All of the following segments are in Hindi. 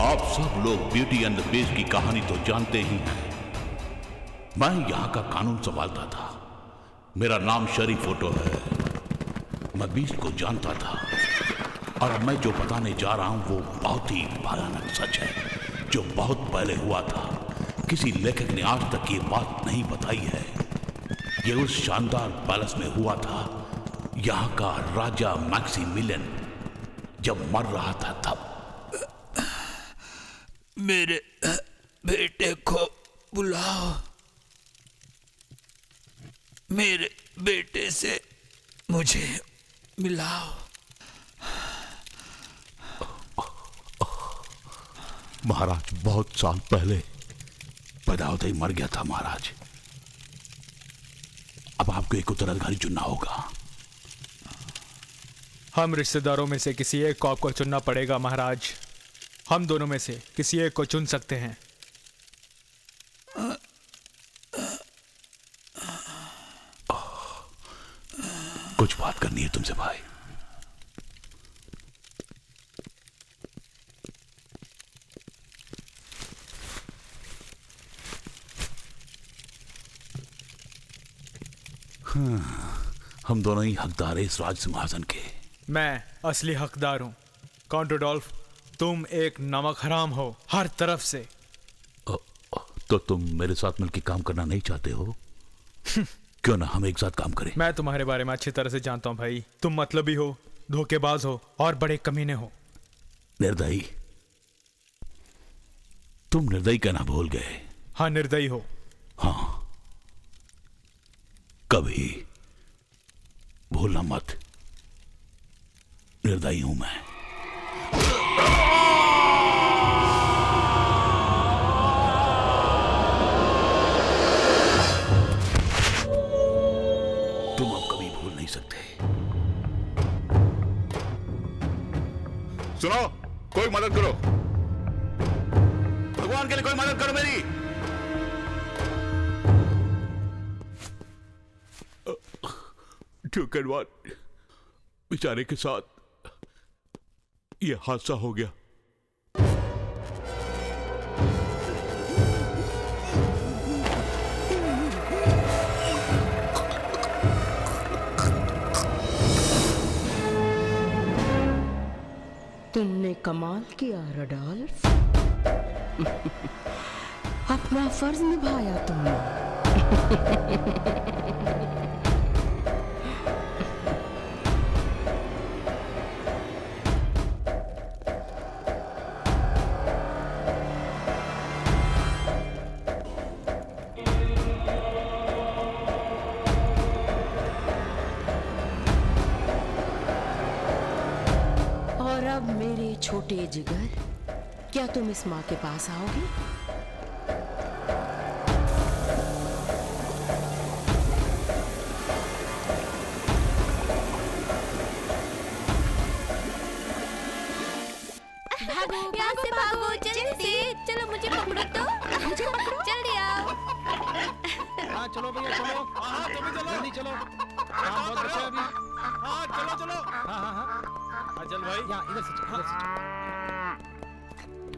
आप सब लोग ब्यूटी एंड द बीस्ट की कहानी तो जानते ही हैं। मैं यहां का कानून संभालता था। मेरा नाम शरीफ फोटो है। मैं बीस्ट को जानता था और अब मैं जो बताने जा रहा हूं वो बहुत ही भयानक सच है, जो बहुत पहले हुआ था। किसी लेखक ने आज तक ये बात नहीं बताई है। ये उस शानदार पैलेस में हुआ था। यहां का राजा मैक्सिमिलियन जब मर रहा था तब। मेरे बेटे को बुलाओ। मेरे बेटे से मुझे मिलाओ। महाराज बहुत साल पहले पैदा होते ही मर गया था महाराज। अब आपको एक उत्तराधिकारी चुनना होगा। हम रिश्तेदारों में से किसी एक को आपको चुनना पड़ेगा महाराज। हम दोनों में से किसी एक को चुन सकते हैं। कुछ बात करनी है तुमसे भाई। हम दोनों ही हकदार हैं इस राज सिंहासन के। मैं असली हकदार हूं। काउंट रुडोल्फ, तुम एक नमक हराम हो हर तरफ से। तो तुम मेरे साथ मिलकर काम करना नहीं चाहते हो? क्यों ना हम एक साथ काम करें। मैं तुम्हारे बारे में अच्छी तरह से जानता हूं भाई। तुम मतलबी हो, धोखेबाज हो और बड़े कमीने हो। निर्दयी। तुम निर्दयी कहना भूल गए। हाँ, निर्दयी हो। हाँ, कभी भूलना मत। निर्दयी हूं मैं। तुम अब कभी भूल नहीं सकते। सुनो, कोई मदद करो। भगवान के लिए कोई मदद करो मेरी। ठुकरवान बेचारे के साथ ये हादसा हो गया। तुमने कमाल किया रुडोल्फ। अपना फर्ज निभाया तुमने। और अब मेरे छोटे जिगर, क्या तुम इस माँ के पास आओगे? भागो, यहाँ से भागो, जल्दी। चलो मुझे पकड़ो तो। मुझे पकड़ो। जल्दी आओ। हाँ चलो भैया चलो। हाँ तुम भी चलो। जल्दी चलो। हाँ बहुत बचा अभी। हाँ चलो चलो। हाँ हाँ हाँ। चल भाई। यहाँ इधर से चल, इधर से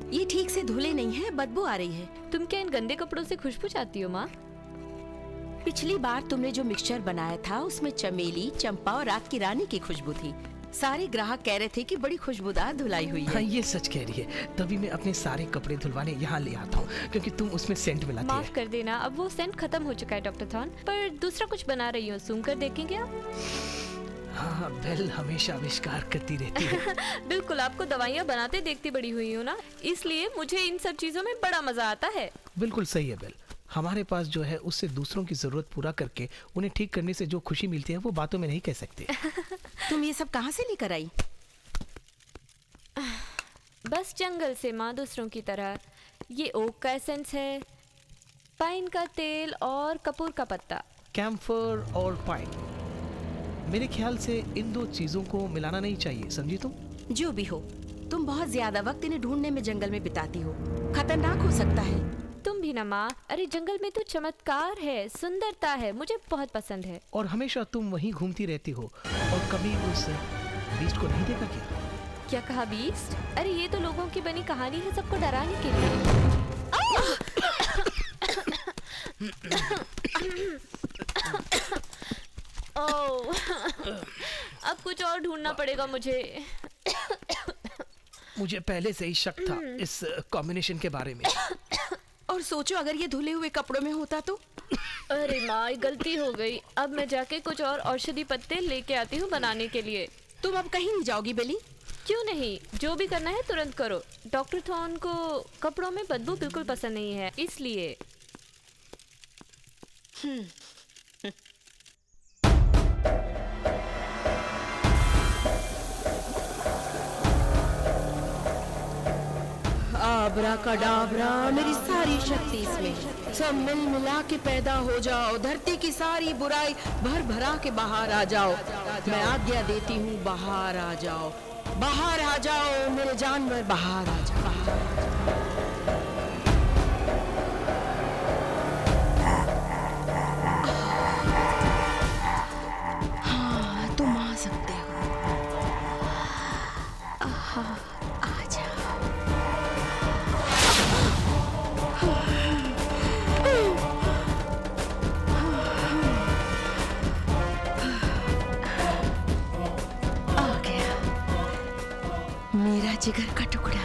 चल। ये ठीक से धुले नहीं है, बदबू आ रही है। तुम क्या इन गंदे कपड़ों से खुशबू चाहती हो माँ? पिछली बार तुमने जो मिक्सचर बनाया था उसमें चमेली, चंपा और रात की रानी की खुशबू थी। सारे ग्राहक कह रहे थे कि बड़ी खुशबूदार धुलाई हुई है। हाँ ये सच कह रही है। तभी मैं अपने सारे कपड़े धुलवाने यहाँ ले आता हूँ क्योंकि तुम उसमें सेंट मिलाती है। माफ कर देना, अब वो सेंट खत्म हो चुका है डॉक्टर थॉर्न। पर दूसरा कुछ बना रही हूँ, सूंघ कर देखेंगे आप? हाँ बेल हमेशा आविष्कार करती रहती है। बिल्कुल, आपको दवाइयाँ बनाते देखती बड़ी हुई हूँ ना, इसलिए मुझे इन सब चीजों में बड़ा मजा आता है। बिल्कुल सही है बेल। हमारे पास जो है उससे दूसरों की जरूरत पूरा करके उन्हें ठीक करने से जो खुशी मिलती है वो बातों में नहीं कह सकते। तुम ये सब कहाँ से लेकर आई? बस जंगल से माँ, दूसरों की तरह। ये ओक का एसेंस है, पाइन का तेल और कपूर का पत्ता। कैम्फर और पाइन। मेरे ख्याल से इन दो चीजों को मिलाना नहीं चाहिए, समझी तुम? जो भी हो, तुम बहुत ज्यादा वक्त इन्हें ढूंढने में जंगल में बिताती हो। खतरनाक हो सकता है। तुम भी ना माँ। अरे जंगल में तो चमत्कार है, सुंदरता है, मुझे बहुत पसंद है। और हमेशा तुम वहीं घूमती रहती हो और कभी उस बीस्ट को नहीं देखा क्या? क्या कहा बीस्ट? अरे ये तो लोगों की बनी कहानी है सबको डराने के लिए। ओह, अब कुछ और ढूंढना पड़ेगा मुझे। मुझे पहले से ही शक था इस कॉम्बिनेशन के बारे में। और सोचो अगर ये धुले हुए कपड़ों में होता तो। अरे माँ, गलती हो गई। अब मैं जाके कुछ और औषधि पत्ते लेके आती हूँ बनाने के लिए। तुम अब कहीं नहीं जाओगी बेली? क्यों नहीं, जो भी करना है तुरंत करो। डॉक्टर थॉर्न को कपड़ों में बदबू बिल्कुल पसंद नहीं है, इसलिए। आबरा कडाबरा, मेरी सारी शक्ति इसमें। सब मिल मिला के पैदा हो जाओ, धरती की सारी बुराई भर भरा के बाहर आ जाओ। मैं आज्ञा देती हूँ, बाहर आ जाओ, बाहर आ जाओ मेरे जानवर, बाहर आ जाओ, बाहर आ जाओ। हाँ, तुम आ सकते हो। आ जाओ। आ गया मेरा जिगर का टुकड़ा।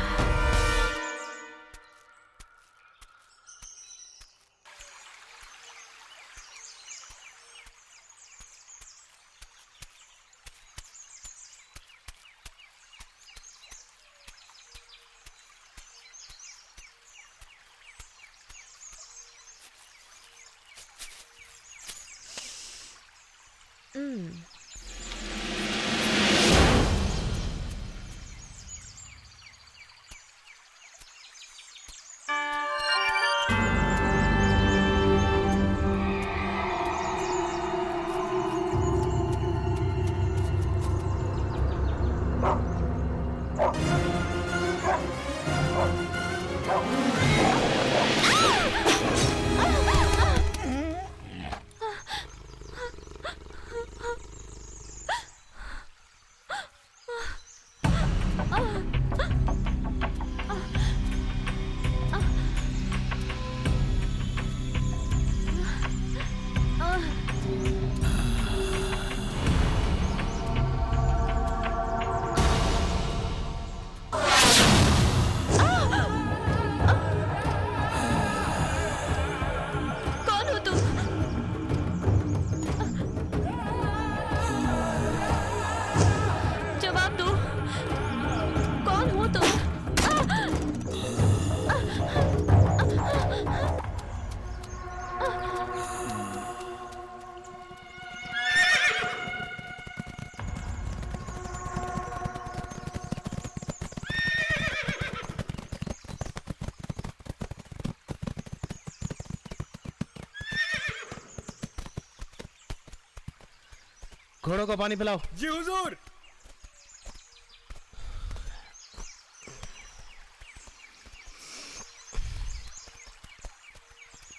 घोड़ों को पानी पिलाओ। जी हुजूर।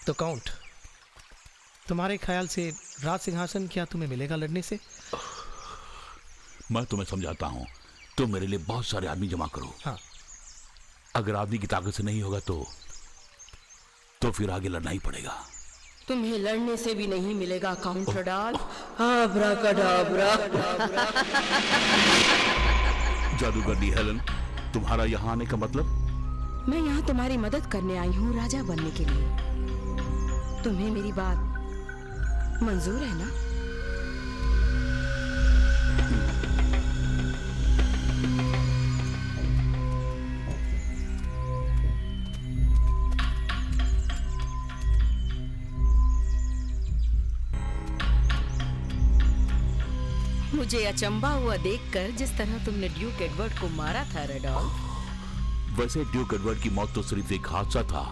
तो काउंट, तुम्हारे ख्याल से राज सिंहासन क्या तुम्हें मिलेगा लड़ने से? मैं तुम्हें समझाता हूं, तुम मेरे लिए बहुत सारे आदमी जमा करो। हाँ। अगर आदमी की ताकत से नहीं होगा तो फिर आगे लड़ना ही पड़ेगा। तुम्हें लड़ने से भी नहीं मिलेगा काउंटर डाल। आबरा कडाबरा। जादूगरनी हेलन, तुम्हारा यहाँ आने का मतलब? मैं यहाँ तुम्हारी मदद करने आई हूँ राजा बनने के लिए। तुम्हें मेरी बात मंजूर है ना? मुझे अचंभा हुआ देखकर जिस तरह तुमने ड्यूक एडवर्ड को मारा था रेडॉल्फ। वैसे ड्यूक एडवर्ड की मौत तो सिर्फ एक हादसा था।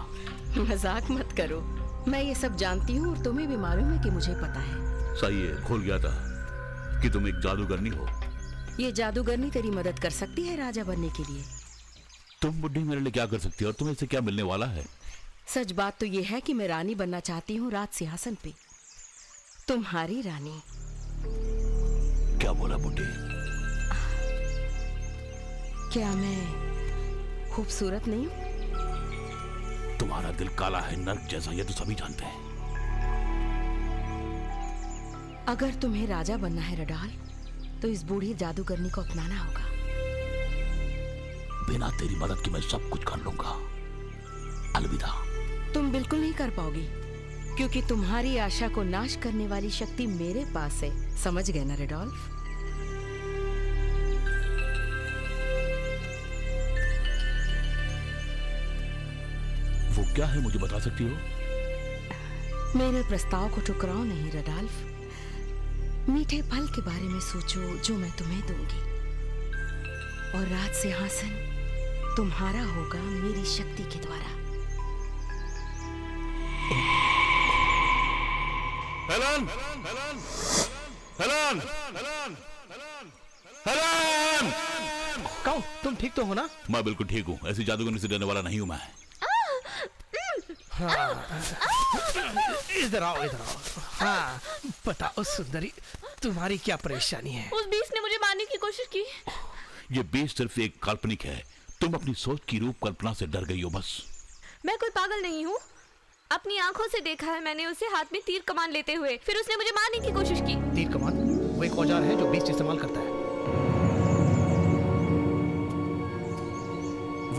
मजाक मत करो, मैं ये सब जानती हूँ और तुम्हें भी मालूम है कि मुझे पता है। सही है, भूल गया था कि तुम एक जादूगरनी हो। ये जादूगरनी तेरी मदद कर सकती है राजा बनने के लिए। तुम बुढ़ी मेरे लिए क्या कर सकती हो और तुम्हें इससे क्या मिलने वाला है? सच बात तो ये है कि मैं रानी बनना चाहती हूँ राज सिंहासन पे, तुम्हारी रानी। क्या बोला बुढ़ी? क्या मैं खूबसूरत नहीं हूं? तुम्हारा दिल काला है, नर्क जैसा, ये तो सभी जानते हैं। अगर तुम्हें राजा बनना है रडाल, तो इस बूढ़ी जादूगरनी को अपनाना होगा। बिना तेरी मदद के मैं सब कुछ कर लूंगा। अलविदा। तुम बिल्कुल नहीं कर पाओगी, क्योंकि तुम्हारी आशा को नाश करने वाली शक्ति मेरे पास है। समझ गए ना रेडोल्फ? वो क्या है, मुझे बता सकती हो? मेरे प्रस्ताव को ठुकराओ नहीं रेडोल्फ। मीठे फल के बारे में सोचो जो मैं तुम्हें दूंगी, और राज सिंहासन तुम्हारा होगा मेरी शक्ति के द्वारा। हेलन! हेलन! हेलन! हेलन! कहो, तुम ठीक तो हो ना? मैं बिल्कुल ठीक हूँ। ऐसी जादूगरनी से डरने वाला नहीं हूँ मैं। इधर आओ, इधर आओ। हाँ, बताओ सुंदरी, तुम्हारी क्या परेशानी है? उस बीस ने मुझे मारने की कोशिश की। ये बेस सिर्फ एक काल्पनिक है। तुम अपनी सोच की रूप कल्पना से डर गई हो बस। मैं कोई पागल नहीं हूँ। अपनी आंखों से देखा है मैंने उसे हाथ में तीर कमान लेते हुए। फिर उसने मुझे मारने की कोशिश की। तीर कमान वो एक औजार है जो बीस्ट इस्तेमाल करता है।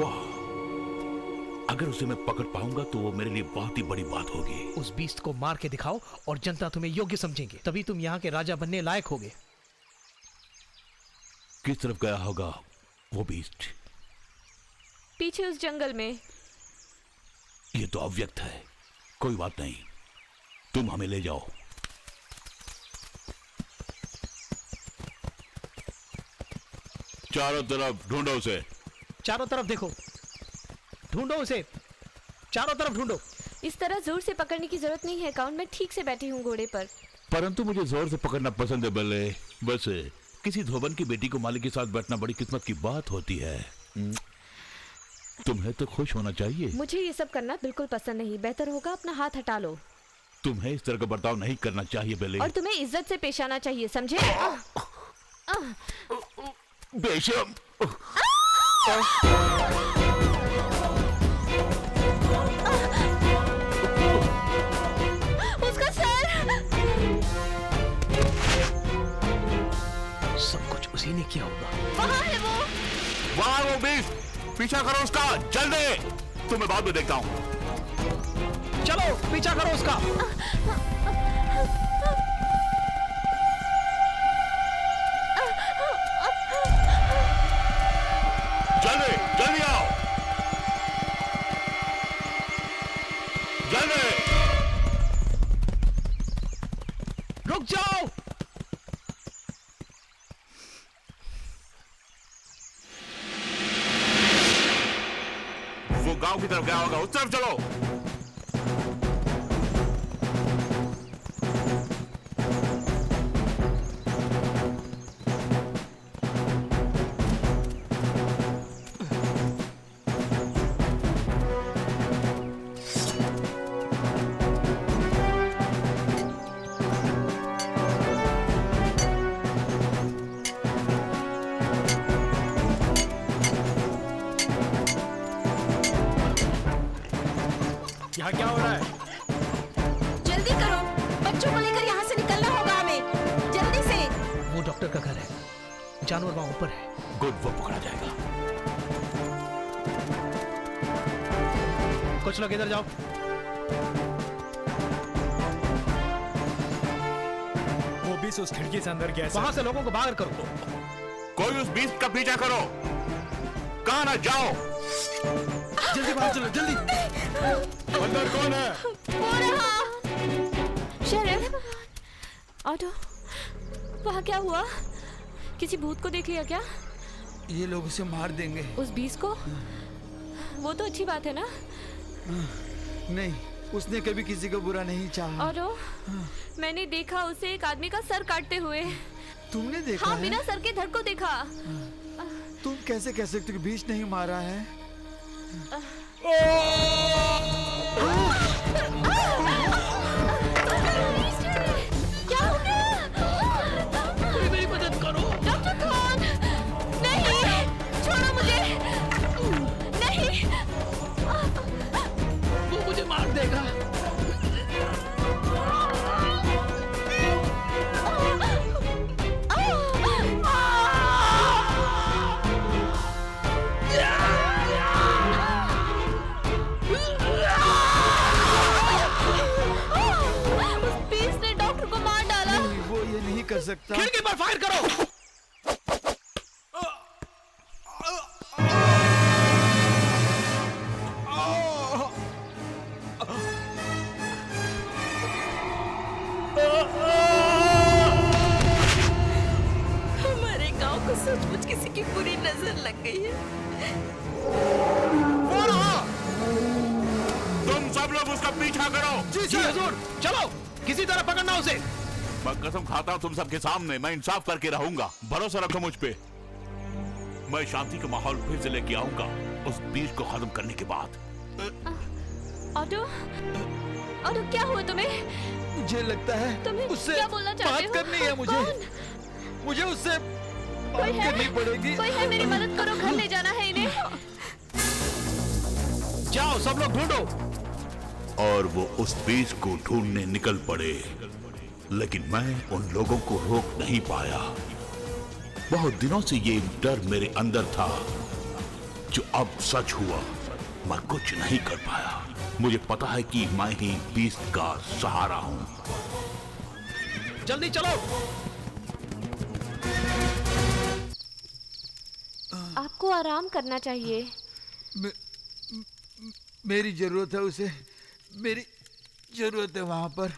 वाह, अगर उसे मैं पकड़ पाऊंगा तो वो मेरे लिए बहुत ही बड़ी बात होगी। उस बीस्ट को मार के दिखाओ और जनता तुम्हें योग्य समझेंगे। तभी तुम यहाँ के राजा बनने लायक होगे। किस तरफ गया होगा वो बीस्ट? पीछे उस जंगल में। ये तो अव्यक्त है। कोई बात नहीं, तुम हमें ले जाओ। चारों तरफ ढूंढो उसे। चारों तरफ देखो, ढूंढो उसे, चारों तरफ ढूंढो। इस तरह जोर से पकड़ने की जरूरत नहीं है काउंट। मैं ठीक से बैठी हूँ घोड़े पर। परंतु मुझे जोर से पकड़ना पसंद है बल्ले। बस किसी धोबन की बेटी को मालिक के साथ बैठना बड़ी किस्मत की बात होती है। तुम्हें तो खुश होना चाहिए। मुझे ये सब करना बिल्कुल पसंद नहीं। बेहतर होगा अपना हाथ हटा लो। तुम्हें इस तरह का बर्ताव नहीं करना चाहिए बेले। और तुम्हें इज्जत से पेश आना चाहिए, समझे? बेशम। उसका सर। सब कुछ उसी ने किया होगा। वहाँ है वो। वहाँ वो बीस, पीछा करो उसका, जल्दी। तुम्हें बाद में देखता हूँ। चलो पीछा करो उसका। जल्दी जल्दी आओ, जल्दी। रुक जाओ। वो गांव की तरफ गया होगा, उस तरफ चलो। यहाँ क्या हो रहा है? जल्दी करो, बच्चों को लेकर यहाँ से निकलना होगा हमें, जल्दी से। वो डॉक्टर का घर है, जानवर वहां ऊपर है। गुड, वो पकड़ा जाएगा। कुछ लोग इधर जाओ। वो भी उस खिड़की से अंदर गया। वहां से लोगों को बाहर करो। कोई उस बीस का पीछा करो, कहाँ ना जाओ। जल्दी बाहर चलो, जल्दी। अंदर कौन है? वो रहा। शरीफ, ऑटो, वहाँ क्या हुआ? किसी भूत को देख लिया क्या? ये लोग उसे मार देंगे। उस बीस को? वो तो अच्छी बात है ना? नहीं, उसने कभी किसी को बुरा नहीं चाहा। ऑटो, मैंने देखा उसे एक आदमी का सर काटते हुए। तुमने देखा हाँ, है? बिना सर के धड़ को देखा। तुम कैसे कह सकते हो कि बीच नहीं मारा है? क्या हो गया? मेरी मदद करो। डॉक्टर कौन? नहीं, छोड़ो मुझे। सकता। खिड़की पर फायर करो। हमारे गांव को सचमुच किसी की बुरी नजर लग गई है। तुम सब लोग उसका पीछा करो। जी हुजूर, चलो किसी तरह पकड़ना उसे। मैं कसम खाता हूँ तुम सबके सामने मैं इंसाफ करके रहूंगा। भरोसा रखो मुझ पे। मैं शांति का माहौल फिर से लेके आऊंगा उस बीच को खत्म करने के बाद। ऑटो, ऑटो क्या हुआ तुम्हें? मुझे लगता है तुम्हें उससे क्या बोलना चाहते बात हो? करनी है मुझे। कौन? मुझे उससे कोई बात है? करनी पड़ेगी। कोई है? मेरी मदद करो, घर ले जाना है इन्हें। जाओ सब लोग ढूंढो। और वो उस बीज को ढूंढने निकल पड़े, लेकिन मैं उन लोगों को रोक नहीं पाया। बहुत दिनों से ये डर मेरे अंदर था जो अब सच हुआ। मैं कुछ नहीं कर पाया। मुझे पता है कि मैं ही बीज का सहारा हूं। जल्दी चलो। आपको आराम करना चाहिए। मेरी जरूरत है उसे। मेरी जरूरत है वहां पर।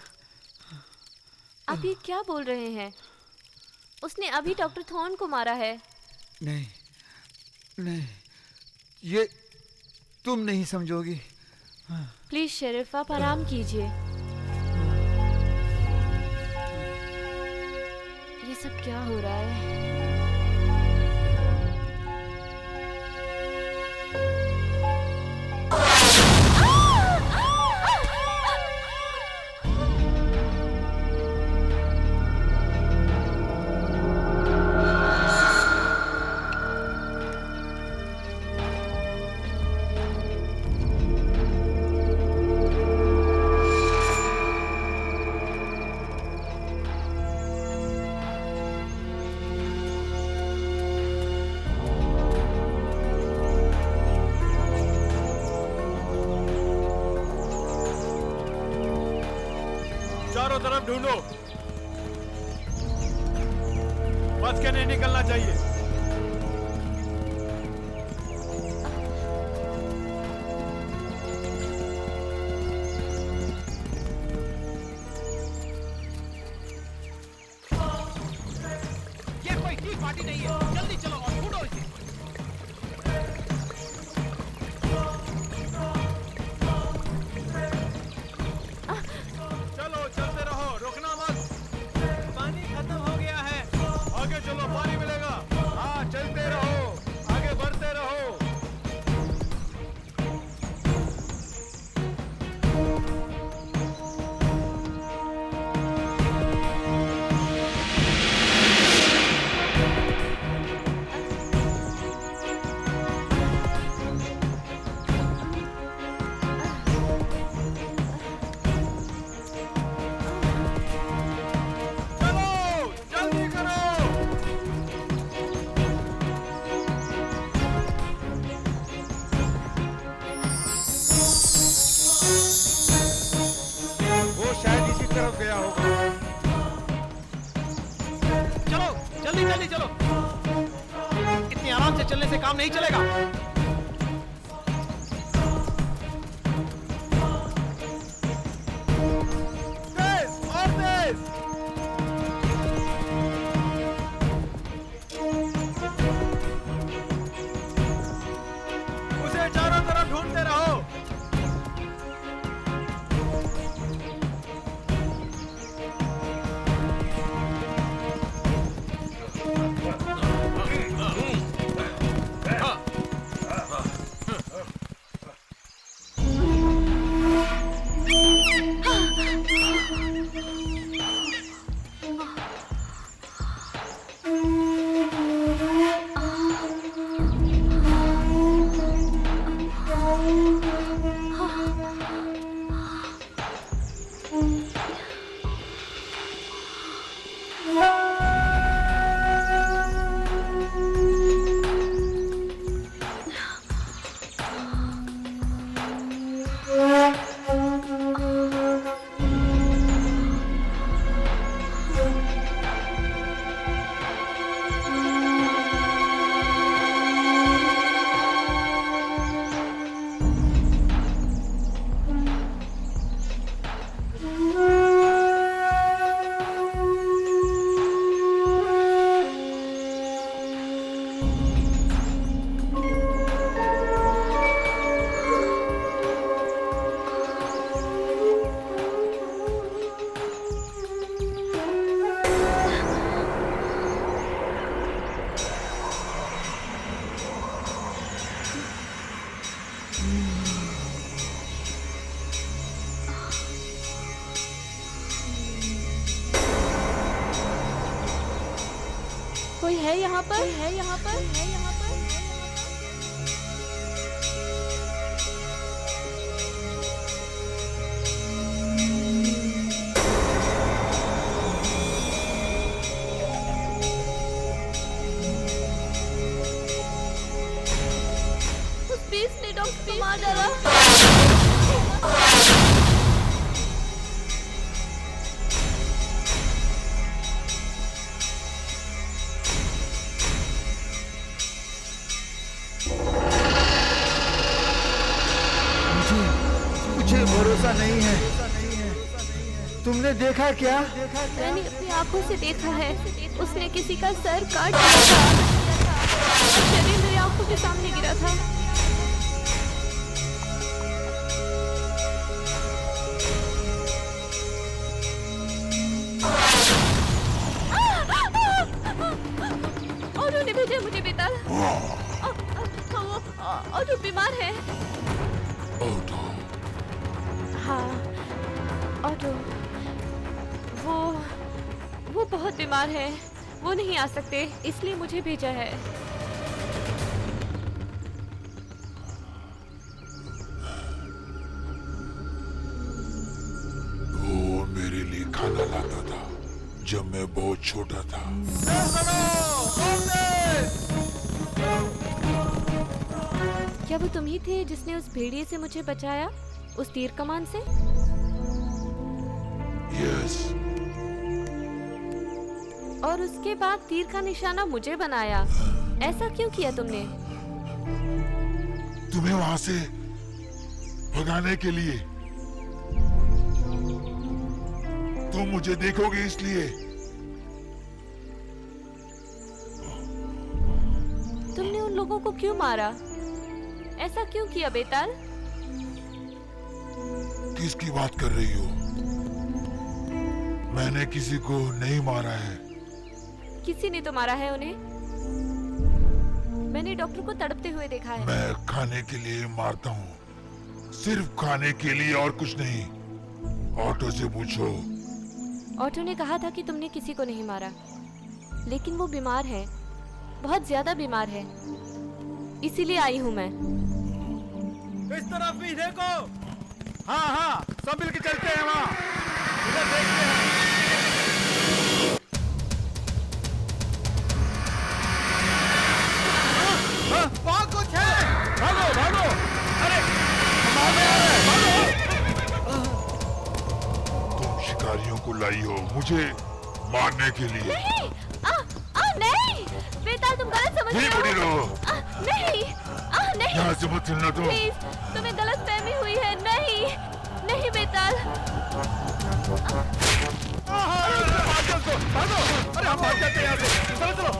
आप ये क्या बोल रहे हैं? उसने अभी डॉक्टर थॉर्न को मारा है। नहीं नहीं, ये तुम नहीं समझोगी। प्लीज शेरिफ, आप आराम कीजिए। ये सब क्या हो रहा है? चारों तरफ ढूंढो, बच के नहीं निकलना चाहिए। ये कोई ठीक पार्टी नहीं है। जल्दी चलो और ढूंढो इसे। चलो चलते रहो, रुकना मत। पानी खत्म हो गया है, आगे चलो, पानी मिलेगा। हाँ, चलते रहो, आगे बढ़ते रहो। चलो जल्दी करो। वो शायद इसी तरफ गया होगा। चलो जल्दी जल्दी चलो। इतनी आराम से चलने से काम नहीं चलेगा। तेज और तेज। उसे चारों तरफ ढूंढते रहो। है यहाँ पर? है यहाँ पर? है यहाँ पर? उस बीस ने डॉक्टर को मार डाला। मुझे भरोसा नहीं है। तुमने देखा क्या? मैंने अपनी आंखों से देखा है। उसने किसी का सर काट दिया था और शरीर मेरी आंखों के सामने गिरा था। और उन्हें भेजा मुझे बेताल। और वो बीमार है। हाँ, ऑटो, वो बहुत बीमार है। वो नहीं आ सकते, इसलिए मुझे भेजा है। वो मेरे लिए खाना लाता था जब मैं बहुत छोटा था। क्या वो तुम ही थे जिसने उस भेड़िए से मुझे बचाया, उस तीर कमान से? यस। और उसके बाद तीर का निशाना मुझे बनाया। ऐसा क्यों किया तुमने? तुम्हें वहां से भगाने के लिए। तुम मुझे देखोगे इसलिए। तुमने उन लोगों को क्यों मारा? ऐसा क्यों किया बेताल? किसकी बात कर रही हो? मैंने किसी को नहीं मारा है। किसी ने तो मारा है उन्हें। मैंने डॉक्टर को तड़पते हुए देखा है। मैं खाने के लिए मारता हूँ, सिर्फ खाने के लिए और कुछ नहीं। ऑटो से पूछो। ऑटो ने कहा था कि तुमने किसी को नहीं मारा, लेकिन वो बीमार है, बहुत ज्यादा बीमार है, इसीलिए आई हूँ मैं। इस तरफ भी देखो। हाँ हाँ, सब मिलके चलते हैं वहाँ। इधर देखते हैं। वहाँ कुछ है। भागो भागो। अरे हमारे आ रहे हैं, भागो। तुम शिकारियों को लाई हो मुझे मारने के लिए। नहीं, नहीं, बेताल तुम गलत समझ रहे यहीं पड़ी रहो। नहीं, नहीं, यहाँ से मत हिलना तुम। प्लीज, तुम्हें गलत फहमी हुई है। नहीं, नहीं बेताल। भागो। अरे हम भाग जाते हैं यहाँ से। चलो चलो।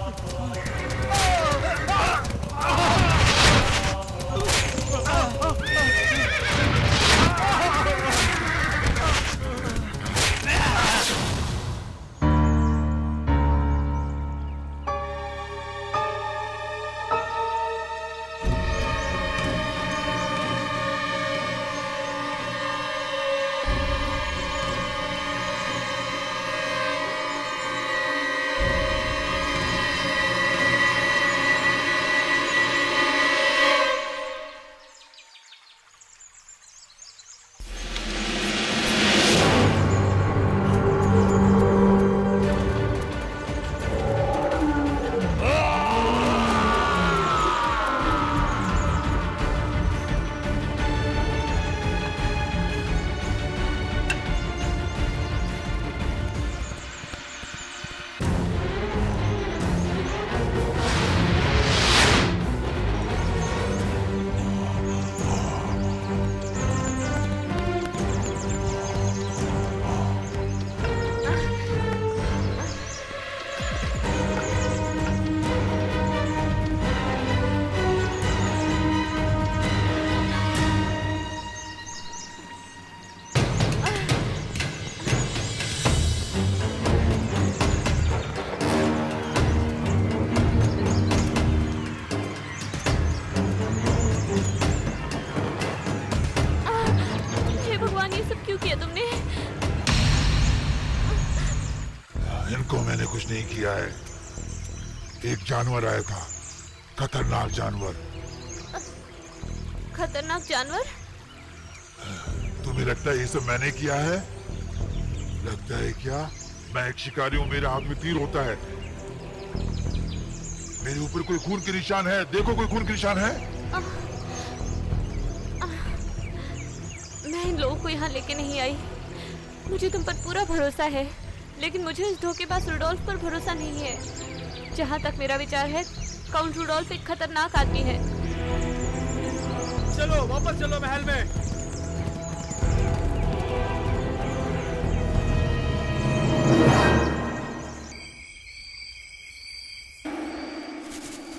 इनको मैंने कुछ नहीं किया है। एक जानवर आया था, खतरनाक जानवर। खतरनाक जानवर? तुम्हें लगता है ये सब मैंने किया है? लगता है क्या? मैं एक शिकारी हूँ, मेरे हाथ में तीर होता है। मेरे ऊपर कोई खून के निशान है, देखो कोई खून के निशान है? मैं इन लोगों को यहाँ लेके नहीं आई। मुझे तुम पर पूरा भरोसा है, लेकिन मुझे इस धोखेबाज रुडोल्फ पर भरोसा नहीं है। जहाँ तक मेरा विचार है, काउंट रुडोल्फ एक खतरनाक आदमी है। चलो वापस चलो महल में।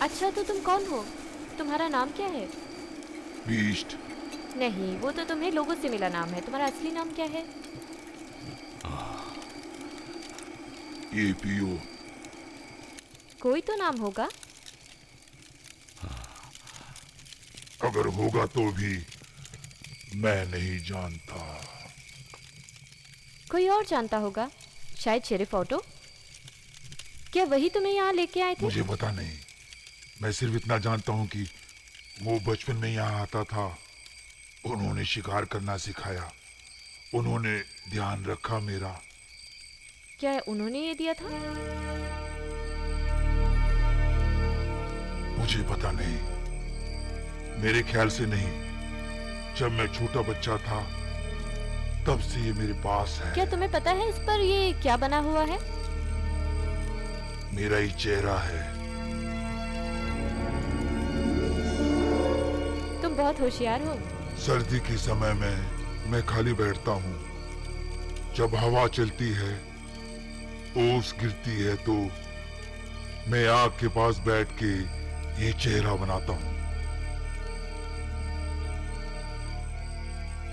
अच्छा, तो तुम कौन हो? तुम्हारा नाम क्या है? बीस्ट। नहीं, वो तो तुम्हें लोगों से मिला नाम है। तुम्हारा असली नाम क्या है? ये पियो। कोई तो नाम होगा। अगर होगा तो भी मैं नहीं जानता। कोई और जानता होगा, शायद शेरिफ ऑटो। क्या वही तुम्हें यहाँ लेके आए थे? मुझे पता नहीं, मैं सिर्फ इतना जानता हूँ कि वो बचपन में यहाँ आता था। उन्होंने शिकार करना सिखाया, उन्होंने ध्यान रखा मेरा। क्या उन्होंने ये दिया था? मुझे पता नहीं, मेरे ख्याल से नहीं। जब मैं छोटा बच्चा था तब से ये मेरे पास है। क्या तुम्हें पता है इस पर ये क्या बना हुआ है? मेरा ही चेहरा है। तुम बहुत होशियार हो। सर्दी के समय में मैं खाली बैठता हूँ। जब हवा चलती है, ओस गिरती है, तो मैं आग के पास बैठ के ये चेहरा बनाता हूँ।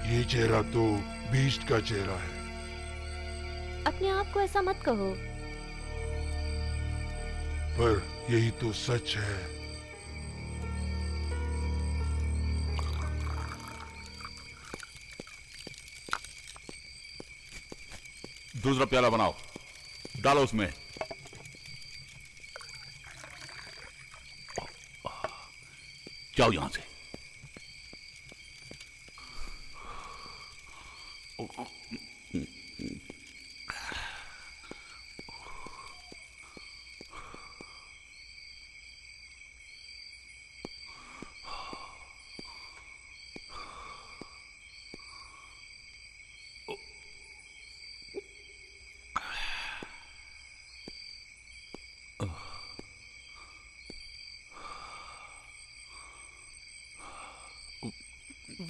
ये चेहरा तो बीस्ट का चेहरा है। अपने आप को ऐसा मत कहो। पर यही तो सच है। दूसरा प्याला बनाओ, डालो उसमें। जाओ यहां से।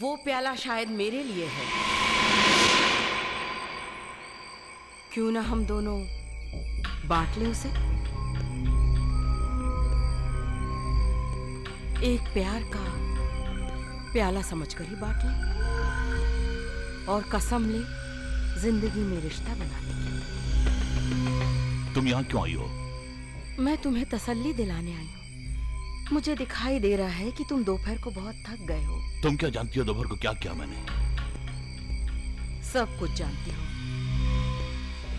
वो प्याला शायद मेरे लिए है। क्यों ना हम दोनों बांट लें उसे? एक प्यार का प्याला समझकर ही बांट लें और कसम ले जिंदगी में रिश्ता बनाने की। तुम यहां क्यों आई हो? मैं तुम्हें तसल्ली दिलाने आई हूँ। मुझे दिखाई दे रहा है कि तुम दोपहर को बहुत थक गए हो। तुम क्या जानती हो दोपहर को क्या किया मैंने? सब कुछ जानती हूँ।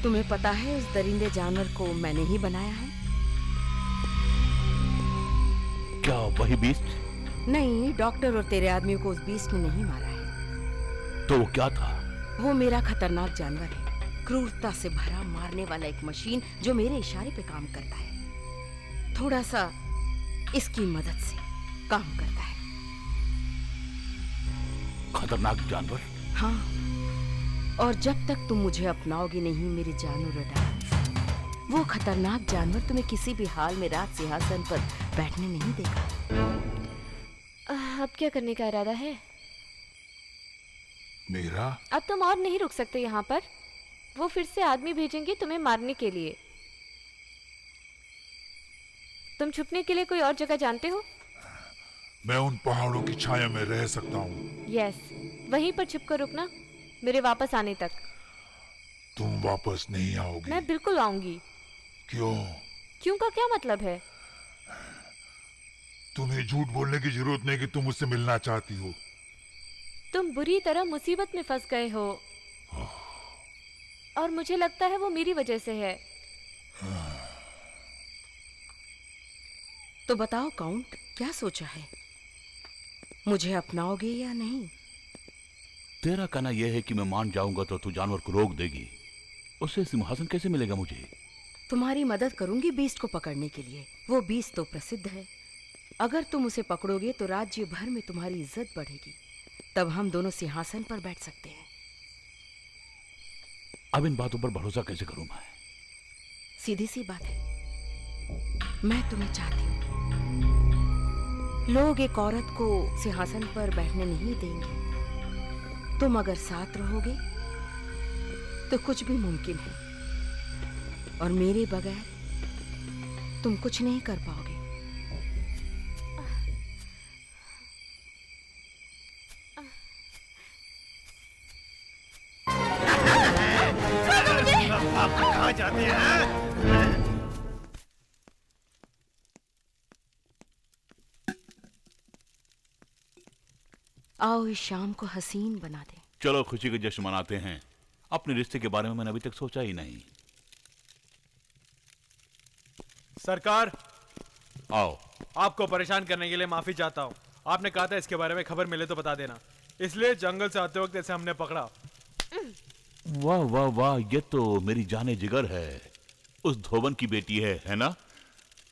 तुम्हें पता है उस दरिंदे जानवर को मैंने ही बनाया है। क्या वही बीस्ट? नहीं, डॉक्टर और तेरे आदमियों को उस बीस्ट ने नहीं मारा है। तो वो क्या था? वो मेरा खतरनाक जानवर है, क्रूरता से भरा मारने वाला एक मशीन जो मेरे इशारे पे काम करता है। थोड़ा सा इसकी मदद से काम करता है। खतरनाक जानवर? हाँ, और जब तक तुम मुझे अपनाओगी नहीं मेरे जानू रडार, वो खतरनाक जानवर तुम्हें किसी भी हाल में राज सिंहासन पर बैठने नहीं देगा। अब क्या करने का इरादा है? मेरा? अब तुम और नहीं रुक सकते यहाँ पर। वो फिर से आदमी भेजेंगे तुम्हें मारने के लिए। तुम छुपने के लिए कोई और जगह जानते हो? मैं उन पहाड़ों की छाया में रह सकता हूँ। यस, वहीं पर छुपकर रुकना मेरे वापस आने तक। तुम वापस नहीं आओगी? मैं बिल्कुल आऊंगी। क्यों? क्यों का क्या मतलब है? तुम्हें झूठ बोलने की जरूरत नहीं कि तुम मुझसे मिलना चाहती हो। तुम बुरी तरह मुसीबत में फंस गए हो और मुझे लगता है वो मेरी वजह से है। तो बताओ काउंट, क्या सोचा है? मुझे अपनाओगे या नहीं? तेरा कहना यह है कि मैं मान जाऊंगा तो तू जानवर को रोक देगी, उससे सिंहासन कैसे मिलेगा मुझे? तुम्हारी मदद करूंगी बीस्ट को पकड़ने के लिए। वो बीस्ट तो प्रसिद्ध है। अगर तुम उसे पकड़ोगे तो राज्य भर में तुम्हारी इज्जत बढ़ेगी। तब हम दोनों सिंहासन पर बैठ सकते हैं। अब इन बातों पर भरोसा कैसे करूं मैं? सीधी सी बात है, मैं तुम्हें चाहती हूँ। लोग एक औरत को सिंहासन पर बैठने नहीं देंगे। तुम अगर साथ रहोगे तो कुछ भी मुमकिन है, और मेरे बगैर तुम कुछ नहीं कर पाओगे। कहाँ जाते हैं? आओ इस शाम को हसीन बना दें। चलो खुशी का जश्न मनाते हैं। अपने रिश्ते के बारे में मैंने अभी तक सोचा ही नहीं। सरकार, आओ। आपको परेशान करने के लिए माफी चाहता हूँ। आपने कहा था इसके बारे में खबर मिले तो बता देना, इसलिए जंगल से आते वक्त इसे हमने पकड़ा। वाह वाह वाह, ये तो मेरी जाने जिगर है। उस धोबन की बेटी है ना?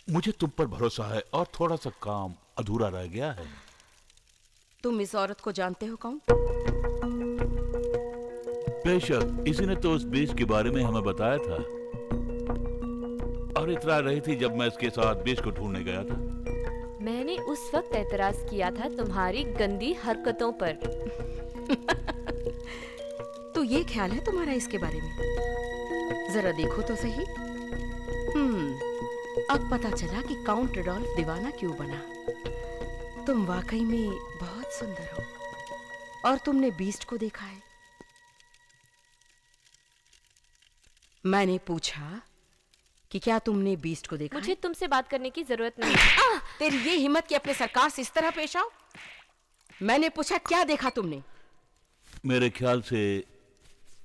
मुझे तुम पर भरोसा है और थोड़ा सा काम अधूरा रह गया है। तुम इस औरत को जानते हो कौन? बेशक, इसी ने तो उस बीज के बारे में हमें बताया था और इतरा रही थी जब मैं इसके साथ बीज को ढूंढने गया था। मैंने उस वक्त एतराज किया था तुम्हारी गंदी हरकतों पर। तो ये ख्याल है तुम्हारा इसके बारे में? जरा देखो तो सही। अब पता चला कि काउंट रुडोल्फ दीवाना क्यों बना। तुम वाकई में बहुत सुंदर हो और तुमने बीस्ट को देखा है। मैंने पूछा कि क्या तुमने बीस्ट को देखा मुझे है? तुमसे बात करने की जरूरत नहीं। तेरी ये हिम्मत कि अपने सरकार से इस तरह पेश आओ? मैंने पूछा क्या देखा तुमने? मेरे ख्याल से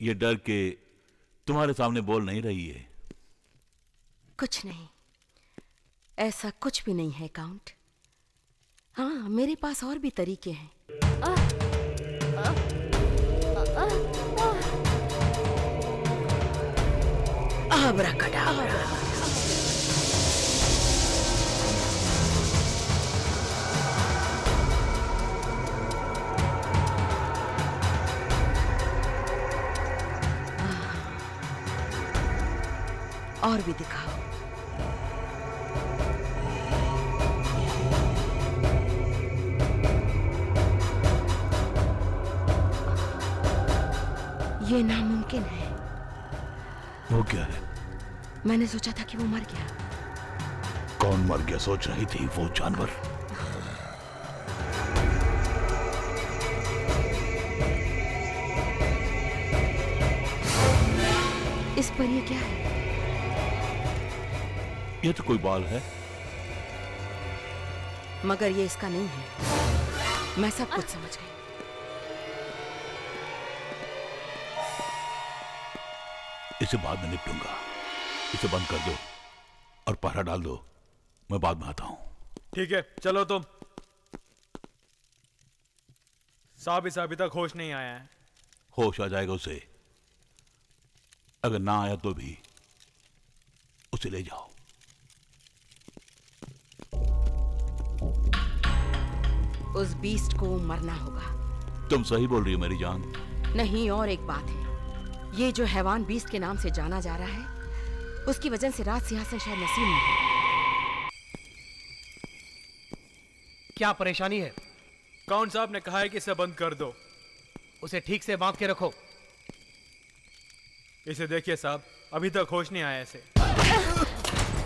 ये डर के तुम्हारे सामने बोल नहीं रही है। कुछ नहीं, ऐसा कुछ भी नहीं है काउंट। हाँ, मेरे पास और भी तरीके हैं। अब्राकडाब्रा। और भी दिखाओ। ये नामुमकिन है। वो क्या है? मैंने सोचा था कि वो मर गया। कौन मर गया सोच रही थी? वो जानवर। इस पर ये क्या है? ये तो कोई बाल है। मगर ये इसका नहीं है। मैं सब कुछ समझ गई। इसे बाद में निपटूंगा। इसे बंद कर दो और पहरा डाल दो। मैं बाद में आता हूं। ठीक है, चलो तुम। साहब इसे अभी तक होश नहीं आया है। होश आ जाएगा उसे। अगर ना आया तो भी उसे ले जाओ। उस बीस्ट को मरना होगा। तुम सही बोल रही हो मेरी जान। नहीं, और एक बात है। ये जो हैवान बीस्ट के नाम से जाना जा रहा है, उसकी वजह से राज सिंहासन शायद नसीब नहीं है। क्या परेशानी है? कौन साहब ने कहा है कि इसे बंद कर दो। उसे ठीक से बांध के रखो। इसे देखिए साहब, अभी तक होश नहीं आया इसे।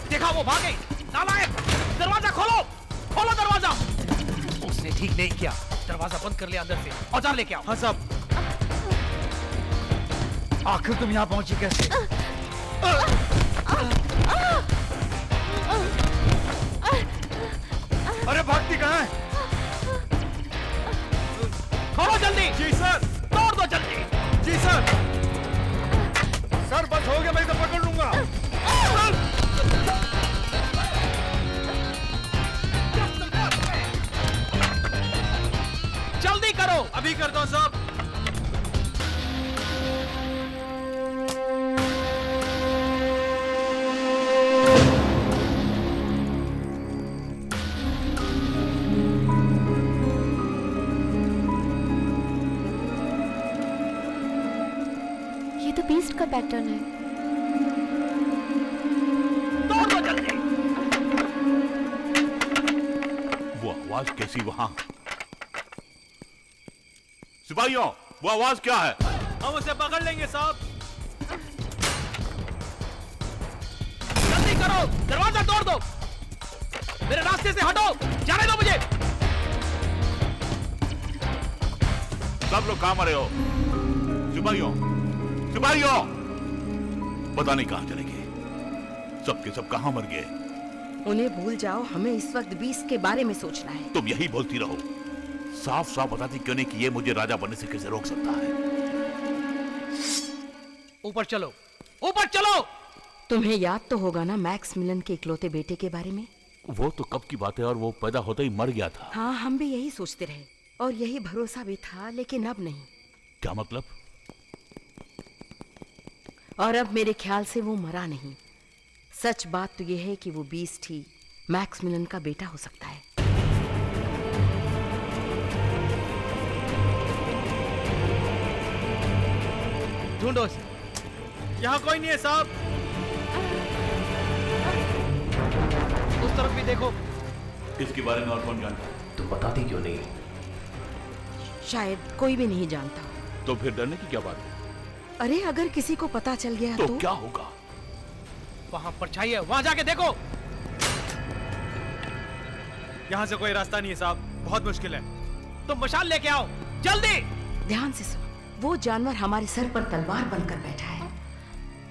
देखा, वो भाग गई। नालायक! दरवाजा खोलो, खोलो दरवाजा। उसने ठीक नहीं किया। दरवाजा बंद कर लिया अंदर से। औजार लेके आओ। हाँ साहब। आखिर तुम यहाँ पहुंची कैसे? अरे भागती कहाँ है? खोलो जल्दी। जी सर। तोड़ दो जल्दी। जी सर। सर बस हो गया, मैं इसे पकड़ लूंगा। बीस्ट का पैटर्न है। तोड़ दो जल्दी। वो आवाज कैसी वहां? सिपाहियों, वो आवाज क्या है? हम उसे पकड़ लेंगे साहब। जल्दी करो, दरवाजा तोड़ दो। मेरे रास्ते से हटो, जाने दो मुझे। सब लोग कहां मरे हो? सिपाहियों, सिपाहियों, पता नहीं कहां चले गए। सबके सब कहां मर गए? उन्हें भूल जाओ, हमें इस वक्त बीस्ट के बारे में सोचना है। तुम यही बोलती रहो, साफ साफ बताती क्यों नहीं कि ये मुझे राजा बनने से कैसे रोक सकता है? ऊपर चलो, ऊपर चलो। तुम्हें याद तो होगा ना मैक्स मिलन के इकलौते बेटे के बारे में? वो तो कब की बात है, और वो पैदा होते ही मर गया था। हाँ, हम भी यही सोचते रहे और यही भरोसा भी था, लेकिन अब नहीं। क्या मतलब? और अब मेरे ख्याल से वो मरा नहीं। सच बात तो यह है कि वो बीस्ट ही मैक्स मिलन का बेटा हो सकता है। ढूंढो इसे। यहाँ कोई नहीं है साहब। उस तरफ भी देखो। इसके बारे में और कौन जानता है? तुम बताती क्यों नहीं? शायद कोई भी नहीं जानता। तो फिर डरने की क्या बात है? अरे अगर किसी को पता चल गया तो क्या होगा? वहां परछाई है, वहां जाके देखो। यहाँ से कोई रास्ता नहीं है साहब, बहुत मुश्किल है। तुम मशाल लेके आओ, जल्दी। ध्यान से सुनो, वो जानवर हमारे सर पर तलवार बनकर बैठा है।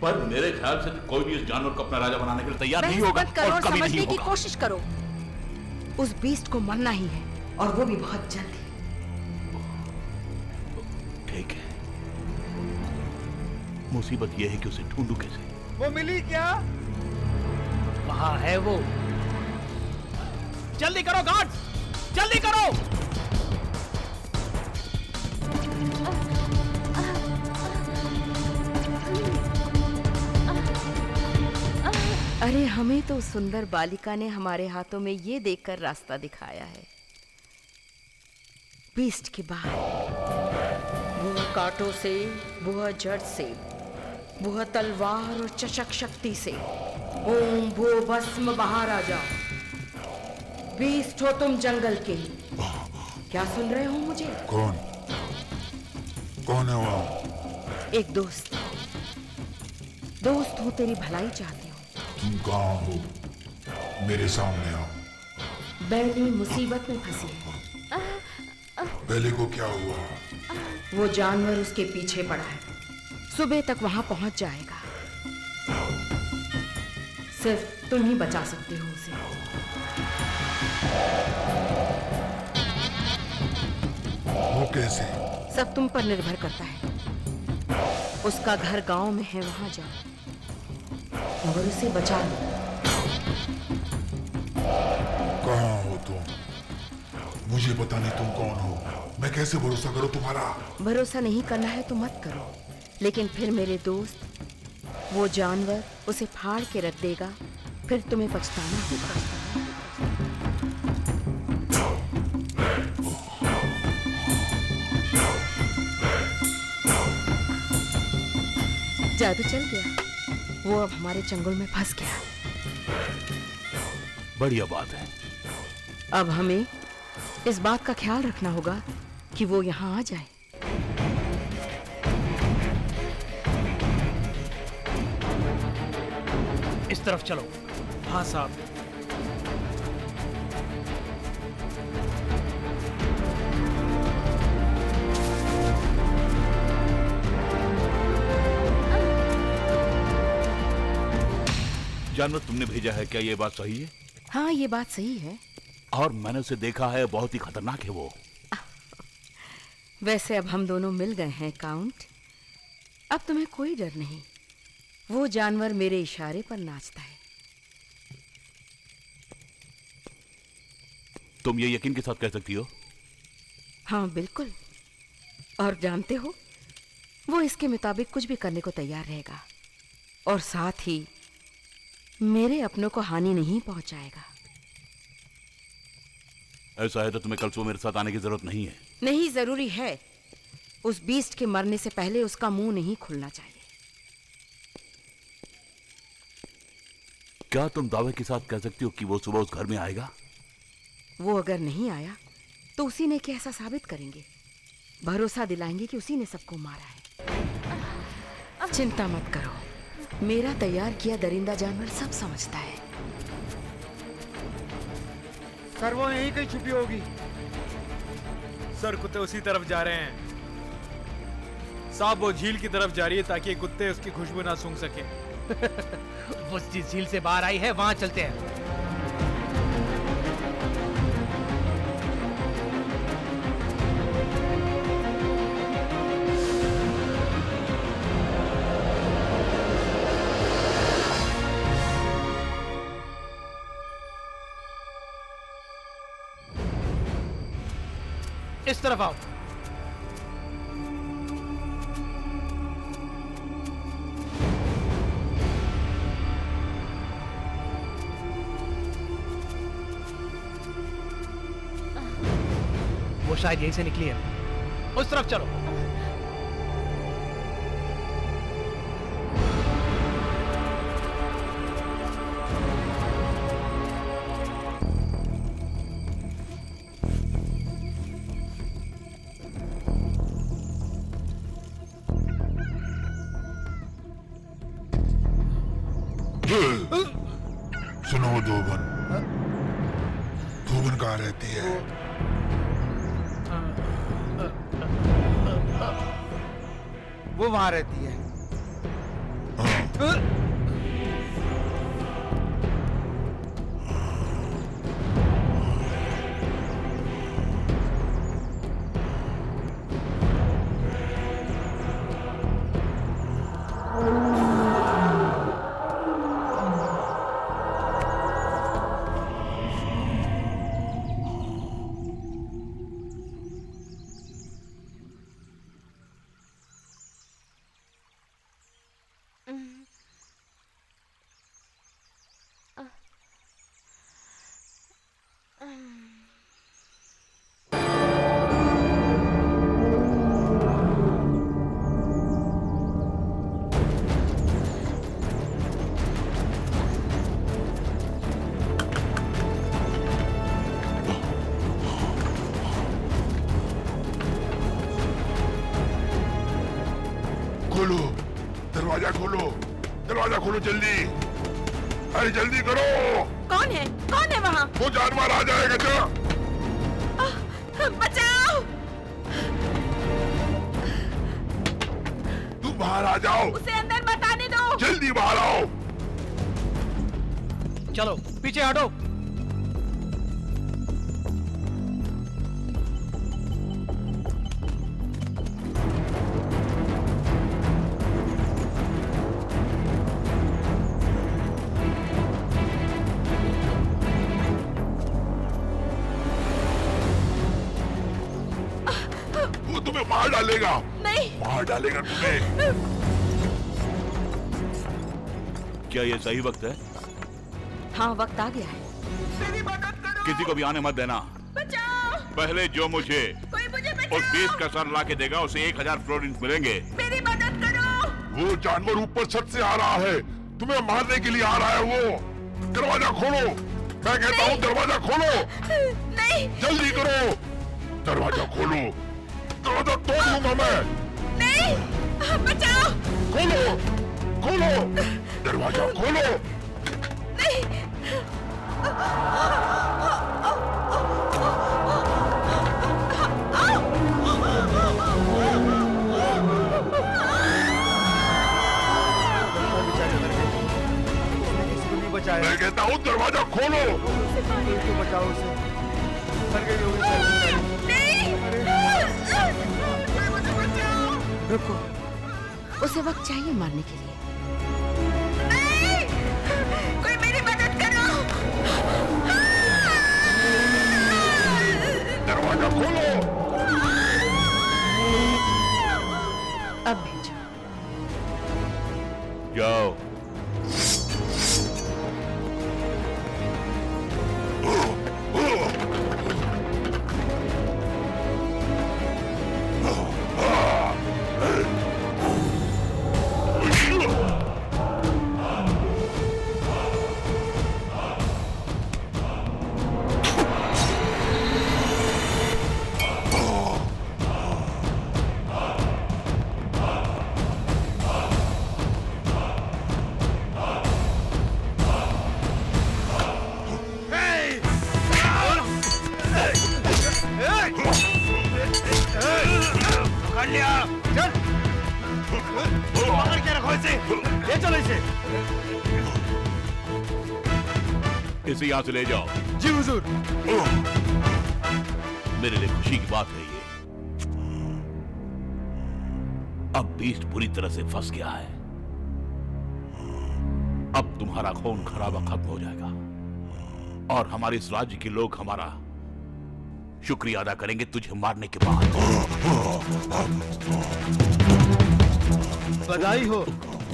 पर मेरे ख्याल से कोई भी इस जानवर को अपना राजा बनाने के लिए तैयार नहीं बहस होगा, मत करो और और कभी समझने नहीं की होगा। कोशिश करो। उस बीस्ट को मरना ही है, और वो भी बहुत जल्दी। ठीक है, मुसीबत यह है कि उसे ढूंढूं कैसे? वो मिली क्या? वहां है वो। जल्दी करो गार्ड्स, जल्दी करो। अरे हमें तो सुंदर बालिका ने हमारे हाथों में ये देखकर रास्ता दिखाया है। बीस्ट के बाहर वह कांटों से, वह जड़ से, वह तलवार और चषक शक्ति से। ओम भू भस्म बाहर आ जाओ। बीस्ट हो तुम जंगल के। क्या सुन रहे हो मुझे? कौन कौन है वहाँ? एक दोस्त हूँ, तेरी भलाई चाहती हूँ। तुम कहाँ हो? मेरे सामने आओ। बैली मुसीबत में फंसी है। पहले को क्या हुआ? वो जानवर उसके पीछे पड़ा है। सुबह तक वहां पहुंच जाएगा। सिर्फ तुम ही बचा सकते हो उसे। वो कैसे? सब तुम पर निर्भर करता है। उसका घर गांव में है, वहां जाओ और उसे बचा लो। कहाँ हो तुम? मुझे पता नहीं तुम कौन हो। मैं कैसे भरोसा करूं तुम्हारा? भरोसा नहीं करना है तो मत करो, लेकिन फिर मेरे दोस्त, वो जानवर उसे फाड़ के रख देगा, फिर तुम्हें पछताना होगा। जादू चल गया। वो अब हमारे चंगुल में फंस गया। बढ़िया बात है। अब हमें इस बात का ख्याल रखना होगा कि वो यहाँ आ जाए। इस तरफ चलो। हाँ साहब। जानवर तुमने भेजा है, क्या ये बात सही है? हाँ, ये बात सही है। और मैंने उसे देखा है, बहुत ही खतरनाक है वो। वैसे अब हम दोनों मिल गए हैं काउंट। अब तुम्हें कोई डर नहीं। वो जानवर मेरे इशारे पर नाचता है। तुम ये यकीन के साथ कह सकती हो? हाँ बिल्कुल। और जानते हो, वो इसके मुताबिक कुछ भी करने को तैयार रहेगा, और साथ ही मेरे अपनों को हानि नहीं पहुंचाएगा। ऐसा है तो तुम्हें कल सुबह मेरे साथ आने की जरूरत नहीं है। नहीं, जरूरी है। उस बीस्ट के मरने से पहले उसका मुंह नहीं खुलना चाहिए। क्या तुम दावे के साथ कह सकती हो कि वो सुबह उस घर में आएगा? वो अगर नहीं आया तो उसी ने कैसा साबित करेंगे, भरोसा दिलाएंगे कि उसी ने सबको मारा है। चिंता मत करो, मेरा तैयार किया दरिंदा जानवर सब समझता है। सर वो यहीं कहीं छुपी होगी। सर कुत्ते उसी तरफ जा रहे हैं। साहब वो झील की तरफ जा रही है ताकि कुत्ते उसकी खुशबू ना सूंघ सके। वो जिस झील से बाहर आई है वहां चलते हैं। इस तरफ आओ। वो शायद यहीं से निकली है। उस तरफ चलो। सुनो धोबन, धोबन कहाँ रहती है? वो वहां रहती है। खोलो, दरवाजा खोलो, दरवाजा खोलो जल्दी। अरे जल्दी करो। कौन है वहाँ? वो जानवर आ जाएगा। जा बचाओ! तुम बाहर आ जाओ। उसे अंदर मत आने दो। जल्दी बाहर आओ। चलो पीछे हटो। वो तुम्हें मार डालेगा। नहीं। मार डालेगा तुम्हें। क्या ये सही वक्त है? हाँ, वक्त आ गया है। किसी को भी आने मत देना। बचाओ! पहले जो मुझे कोई मुझे उस बचाओ! बीस का सर ला के देगा उसे 1000 फ्लोरिन मिलेंगे। मेरी मदद करो! वो जानवर ऊपर छत से आ रहा है, तुम्हें मारने के लिए आ रहा है वो। दरवाजा खोलो, मैं कहता हूँ दरवाजा खोलो। नहीं! जल्दी करो, दरवाजा खोलो। दरवाजा तोड़ दूंगा मैं। नहीं! बचाओ! खोलो, खोलो, दरवाजा खोलो। नहीं! मैं कहता हूँ दरवाजा खोलो। तो बचाओ उसे। मर गई होगी बेचारी। मुझे बचाओ! रुको, उसे वक्त चाहिए मारने के लिए। नहीं! कोई मेरी मदद करो! दरवाजा खोलो। अब भेजो। जाओ। पकड़ के रखो इसे, ले चलो इसे। इसे यहाँ से ले जाओ। जी हुजूर। मेरे लिए खुशी की बात है ये। अब बीस्ट पूरी तरह से फंस गया है। अब तुम्हारा खून खराबा खत्म हो जाएगा और हमारे इस राज्य के लोग हमारा शुक्रिया अदा करेंगे तुझे मारने के बाद। बधाई हो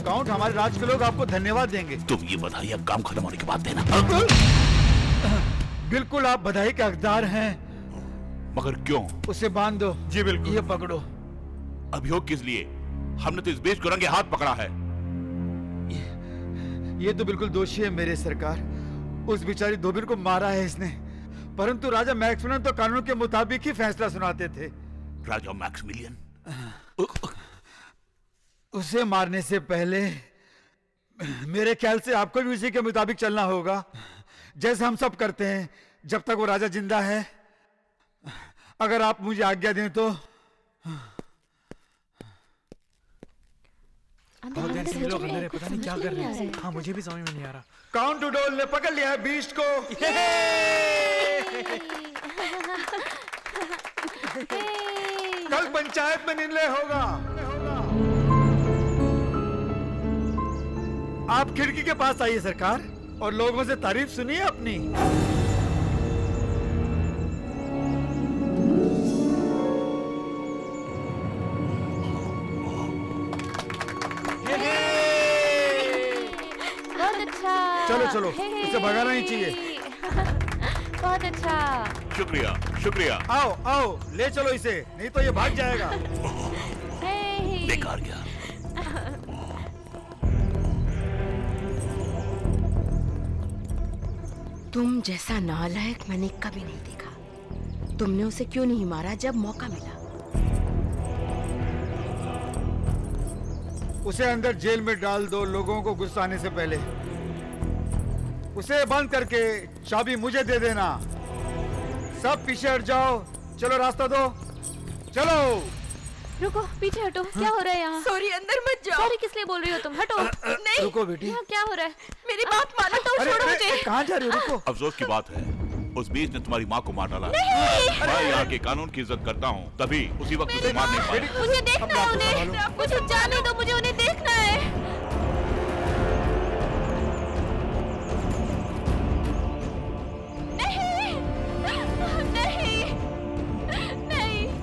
काउंट, हमारे राज्य के लोग आपको धन्यवाद देंगे। तुम ये बधाई अब काम खत्म होने के बाद देना। बिल्कुल आप बधाई के हकदार हैं। मगर क्यों? उसे बांध दो। जी बिल्कुल। ये पकड़ो। अभियोग किस लिए? हमने तो इस बेच को रंगे हाथ पकड़ा है। ये तो बिल्कुल दोषी है मेरे सरकार। उस बेचारी धोबिन को मारा है इसने, परंतु राजा मैक्समिलियन तो कानून के मुताबिक ही फैसला सुनाते थे। राजा मैक्समिलियन? उसे मारने से पहले मेरे ख्याल से आपको भी उसी के मुताबिक चलना होगा, जैसे हम सब करते हैं जब तक वो राजा जिंदा है। अगर आप मुझे आज्ञा दें तो। बहुत देर से ये लोग अंदर है, पता नहीं क्या कर रहे हैं। हाँ मुझे भी समझ में नहीं आ रहा। काउंट डोल ने पकड़ लिया है बीस्ट को। कल पंचायत में निर्णय होगा। आप खिड़की के पास आइए सरकार और लोगों से तारीफ सुनिए अपनी। बहुत अच्छा। चलो चलो, इसे भगाना नहीं चाहिए। बहुत अच्छा। शुक्रिया शुक्रिया। आओ आओ ले चलो इसे, नहीं तो ये भाग जाएगा। बेकार गया। तुम जैसा नालायक मैंने कभी नहीं देखा। तुमने उसे क्यों नहीं मारा जब मौका मिला? उसे अंदर जेल में डाल दो लोगों को गुस्सा आने से पहले। उसे बंद करके चाबी मुझे दे देना। सब पीछे हट जाओ। चलो रास्ता दो, चलो। रुको, पीछे हटो। क्या हो रहा है यहाँ? सॉरी, अंदर मत जाओ। सॉरी किस लिए बोल रही हो तुम? हटो। नहीं, रुको बेटी। यहाँ क्या हो रहा है? मेरी बात मानो। तो अरे छोड़ो अरे, मुझे। कहाँ जा रही हो? रुको। अफसोस की बात है उस बीच ने तुम्हारी माँ को मार डाला। मैं यहाँ के कानून की इज्जत करता हूँ, तभी उसी वक्त उसे मार नहीं पाया। मुझे देखना है उन्हें। मुझे जाने दो, मुझे उन्हें देखना है।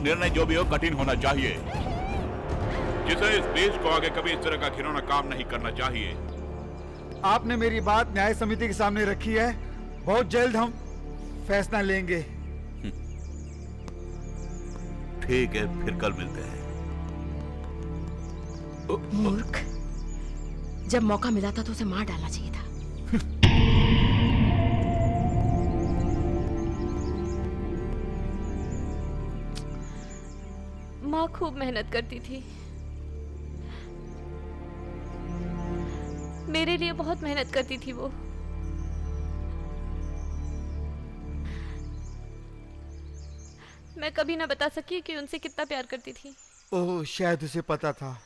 निर्णय जो भी हो कठिन होना चाहिए। जिसे इस देश को आगे कभी इस तरह का घिनौना काम नहीं करना चाहिए। आपने मेरी बात न्याय समिति के सामने रखी है। बहुत जल्द हम फैसला लेंगे। ठीक है, फिर कल मिलते हैं। मूर्ख, जब मौका मिला था तो उसे मार डालना चाहिए था। माँ खूब मेहनत करती थी, मेरे लिए बहुत मेहनत करती थी वो। मैं कभी ना बता सकी कि उनसे कितना प्यार करती थी। ओह, शायद उसे पता था।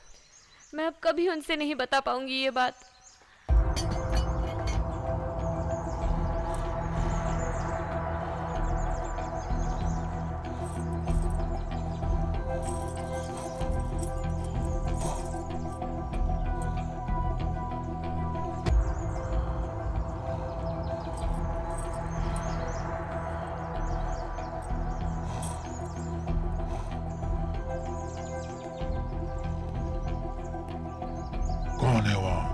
मैं अब कभी उनसे नहीं बता पाऊंगी ये बात। कौन है वहां?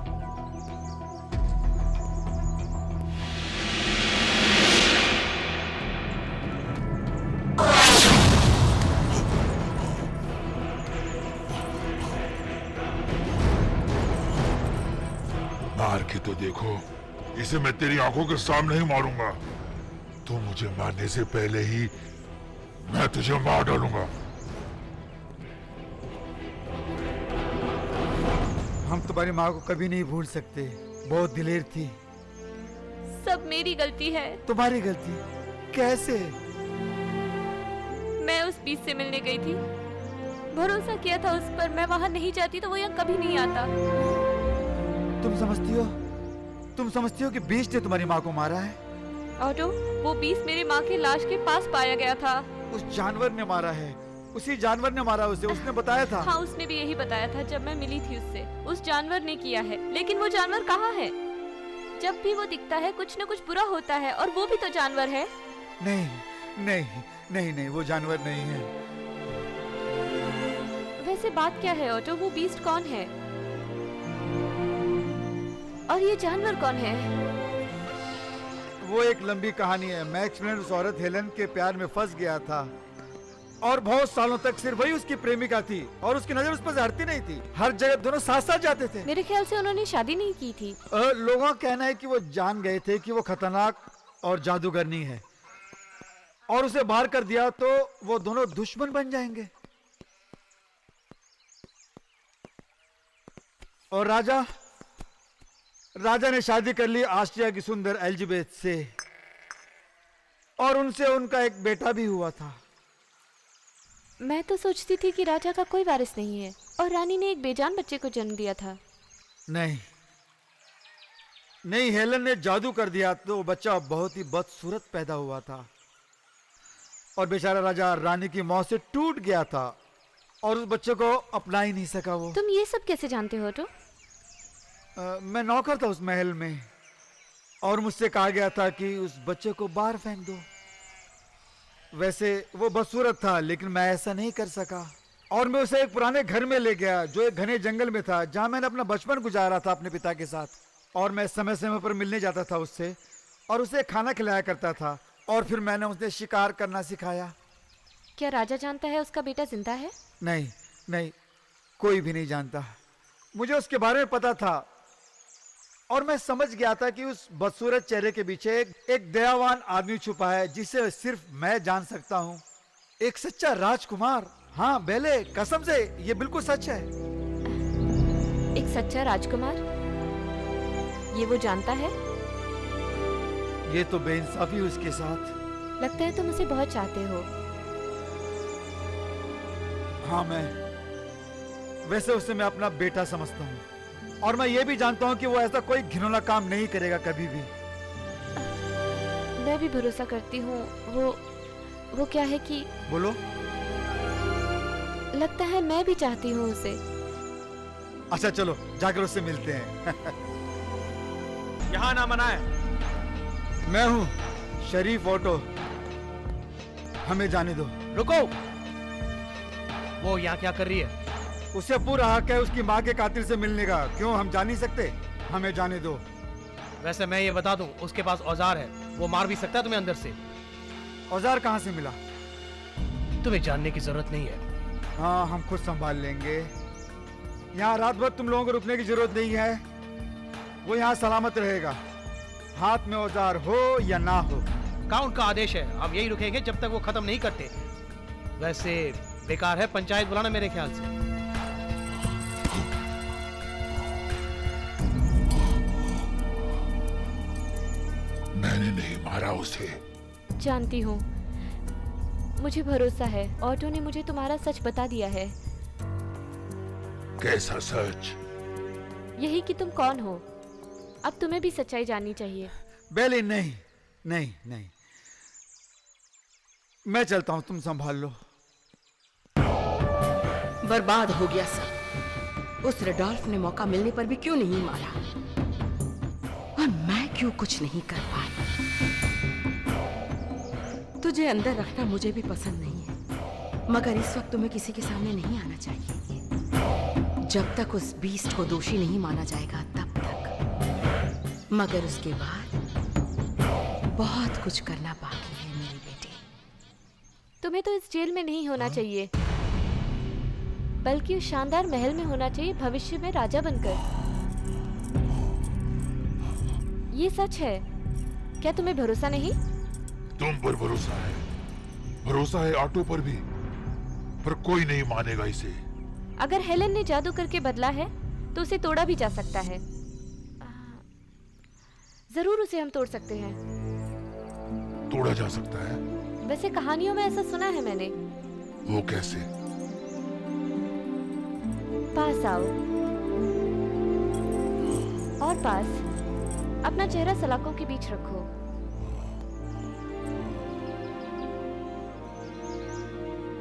मार के तो देखो, इसे मैं तेरी आंखों के सामने ही मारूंगा। तो मुझे मारने से पहले ही मैं तुझे मार डालूंगा। हम तुम्हारी माँ को कभी नहीं भूल सकते। बहुत दिलेर थी। सब मेरी गलती है। तुम्हारी गलती? कैसे? मैं उस बीच से मिलने गई थी भरोसा किया था उस पर। मैं वहाँ नहीं जाती तो वो यहाँ कभी नहीं आता। तुम समझती हो कि बीस्ट ने तुम्हारी माँ को मारा है? ऑटो, वो बीस्ट मेरी माँ की लाश के पास पाया गया था। उस जानवर ने मारा है, उसी जानवर ने मारा उसे, उसने बताया था। हाँ, उसने भी यही बताया था जब मैं मिली थी उससे। उस जानवर ने किया है, लेकिन वो जानवर कहाँ है? जब भी वो दिखता है कुछ न कुछ बुरा होता है, और वो भी तो जानवर है। नहीं नहीं नहीं नहीं, वो जानवर नहीं है। वैसे बात क्या है ऑटो, वो बीस्ट कौन है और ये जानवर कौन है? वो एक लंबी कहानी है। मैक्सवेल उस औरत हेलन के प्यार में फंस गया था और बहुत सालों तक सिर्फ वही उसकी प्रेमिका थी और उसकी नजर उस पर से हटती नहीं थी। हर जगह दोनों साथ साथ जाते थे। मेरे ख्याल से उन्होंने शादी नहीं की थी। लोगों का कहना है कि वो जान गए थे कि वो खतरनाक और जादूगरनी है और उसे बाहर कर दिया तो वो दोनों दुश्मन बन जाएंगे। और राजा ने शादी कर ली ऑस्ट्रिया की सुंदर एलिजाबेथ से और उनसे उनका एक बेटा भी हुआ था। मैं तो सोचती थी कि राजा का कोई वारिस नहीं है और रानी ने एक बेजान बच्चे को जन्म दिया था। नहीं, हेलन ने जादू कर दिया तो बच्चा बहुत ही बदसूरत पैदा हुआ था और बेचारा राजा रानी की मौत से टूट गया था और उस बच्चे को अपना ही नहीं सका वो। तुम ये सब कैसे जानते हो? तो मैं नौकर था उस महल में और मुझसे कहा गया था कि उस बच्चे को बाहर फेंक दो। वैसे वो बदसूरत था लेकिन मैं ऐसा नहीं कर सका और मैं उसे एक पुराने घर में ले गया जो एक घने जंगल में था जहां मैंने अपना बचपन गुजारा था अपने पिता के साथ। और मैं समय समय पर मिलने जाता था उससे और उसे खाना खिलाया करता था और फिर मैंने उसे शिकार करना सिखाया। क्या राजा जानता है उसका बेटा जिंदा है? नहीं, कोई भी नहीं जानता। मुझे उसके बारे में पता था और मैं समझ गया था कि उस बदसूरत चेहरे के पीछे एक दयावान आदमी छुपा है जिसे सिर्फ मैं जान सकता हूँ। एक सच्चा राजकुमार। हाँ बेले, कसम से ये बिल्कुल सच है। एक सच्चा राजकुमार? ये वो जानता है? ये तो बेइंसाफी उसके साथ। लगता है तुम उसे बहुत चाहते हो। हाँ, वैसे उसे मैं अपना बेटा समझता हूँ और मैं ये भी जानता हूँ कि वो ऐसा कोई घिनौना काम नहीं करेगा कभी भी। मैं भी भरोसा करती हूँ। वो क्या है कि बोलो। लगता है मैं भी चाहती हूँ उसे। अच्छा चलो जाकर उससे मिलते हैं। यहाँ ना मनाए। मैं हूँ शरीफ ऑटो, हमें जाने दो। रुको, वो यहाँ क्या कर रही है? उसे पूरा हक है उसकी माँ के कातिल से मिलने का। क्यों, हम जा नहीं सकते? हमें जाने दो। वैसे मैं ये बता दूं, उसके पास औजार है, वो मार भी सकता है तुम्हें अंदर से। औजार कहाँ से मिला? तुम्हें जानने की जरूरत नहीं है। हाँ, हम खुद संभाल लेंगे। यहाँ रात भर तुम लोगों को रुकने की जरूरत नहीं है। वो यहाँ सलामत रहेगा, हाथ में औजार हो या ना हो। कहाँ उनका आदेश है, हम यही रुकेंगे जब तक वो खत्म नहीं करते। वैसे बेकार है पंचायत बुलाना मेरे ख्याल से। मैंने नहीं मारा उसे। जानती हूँ, मुझे भरोसा है। ऑटो ने मुझे तुम्हारा सच बता दिया है। कैसा सच? यही कि तुम कौन हो। अब तुम्हें भी सच्चाई जाननी चाहिए। बेली, नहीं, मैं चलता हूँ, तुम संभाल लो। बर्बाद हो गया सब। उस रडोल्फ ने मौका मिलने पर भी क्यों नहीं मारा और मैं क्यों कुछ नहीं कर पाई। तुझे अंदर रखना मुझे भी पसंद नहीं है, मगर इस वक्त तुम्हें किसी के सामने नहीं आना चाहिए। जब तक उस बीस्ट को दोषी नहीं माना जाएगा तब तक। मगर उसके बाद बहुत कुछ करना बाकी है मेरी बेटी। तुम्हें तो इस जेल में नहीं होना चाहिए, बल्कि उस शानदार महल में होना चाहिए, भविष्य में राजा बनकर। ये सच है। क्या तुम्हें भरोसा नहीं? तुम पर भरोसा है ऑटो पर भी, पर कोई नहीं मानेगा इसे। अगर हेलन ने जादू करके बदला है तो उसे तोड़ा भी जा सकता है। जरूर उसे हम तोड़ सकते हैं। तोड़ा जा सकता है? वैसे कहानियों में ऐसा सुना है मैंने। वो कैसे? पास आओ और पास। अपना चेहरा सलाखों के बीच रखो।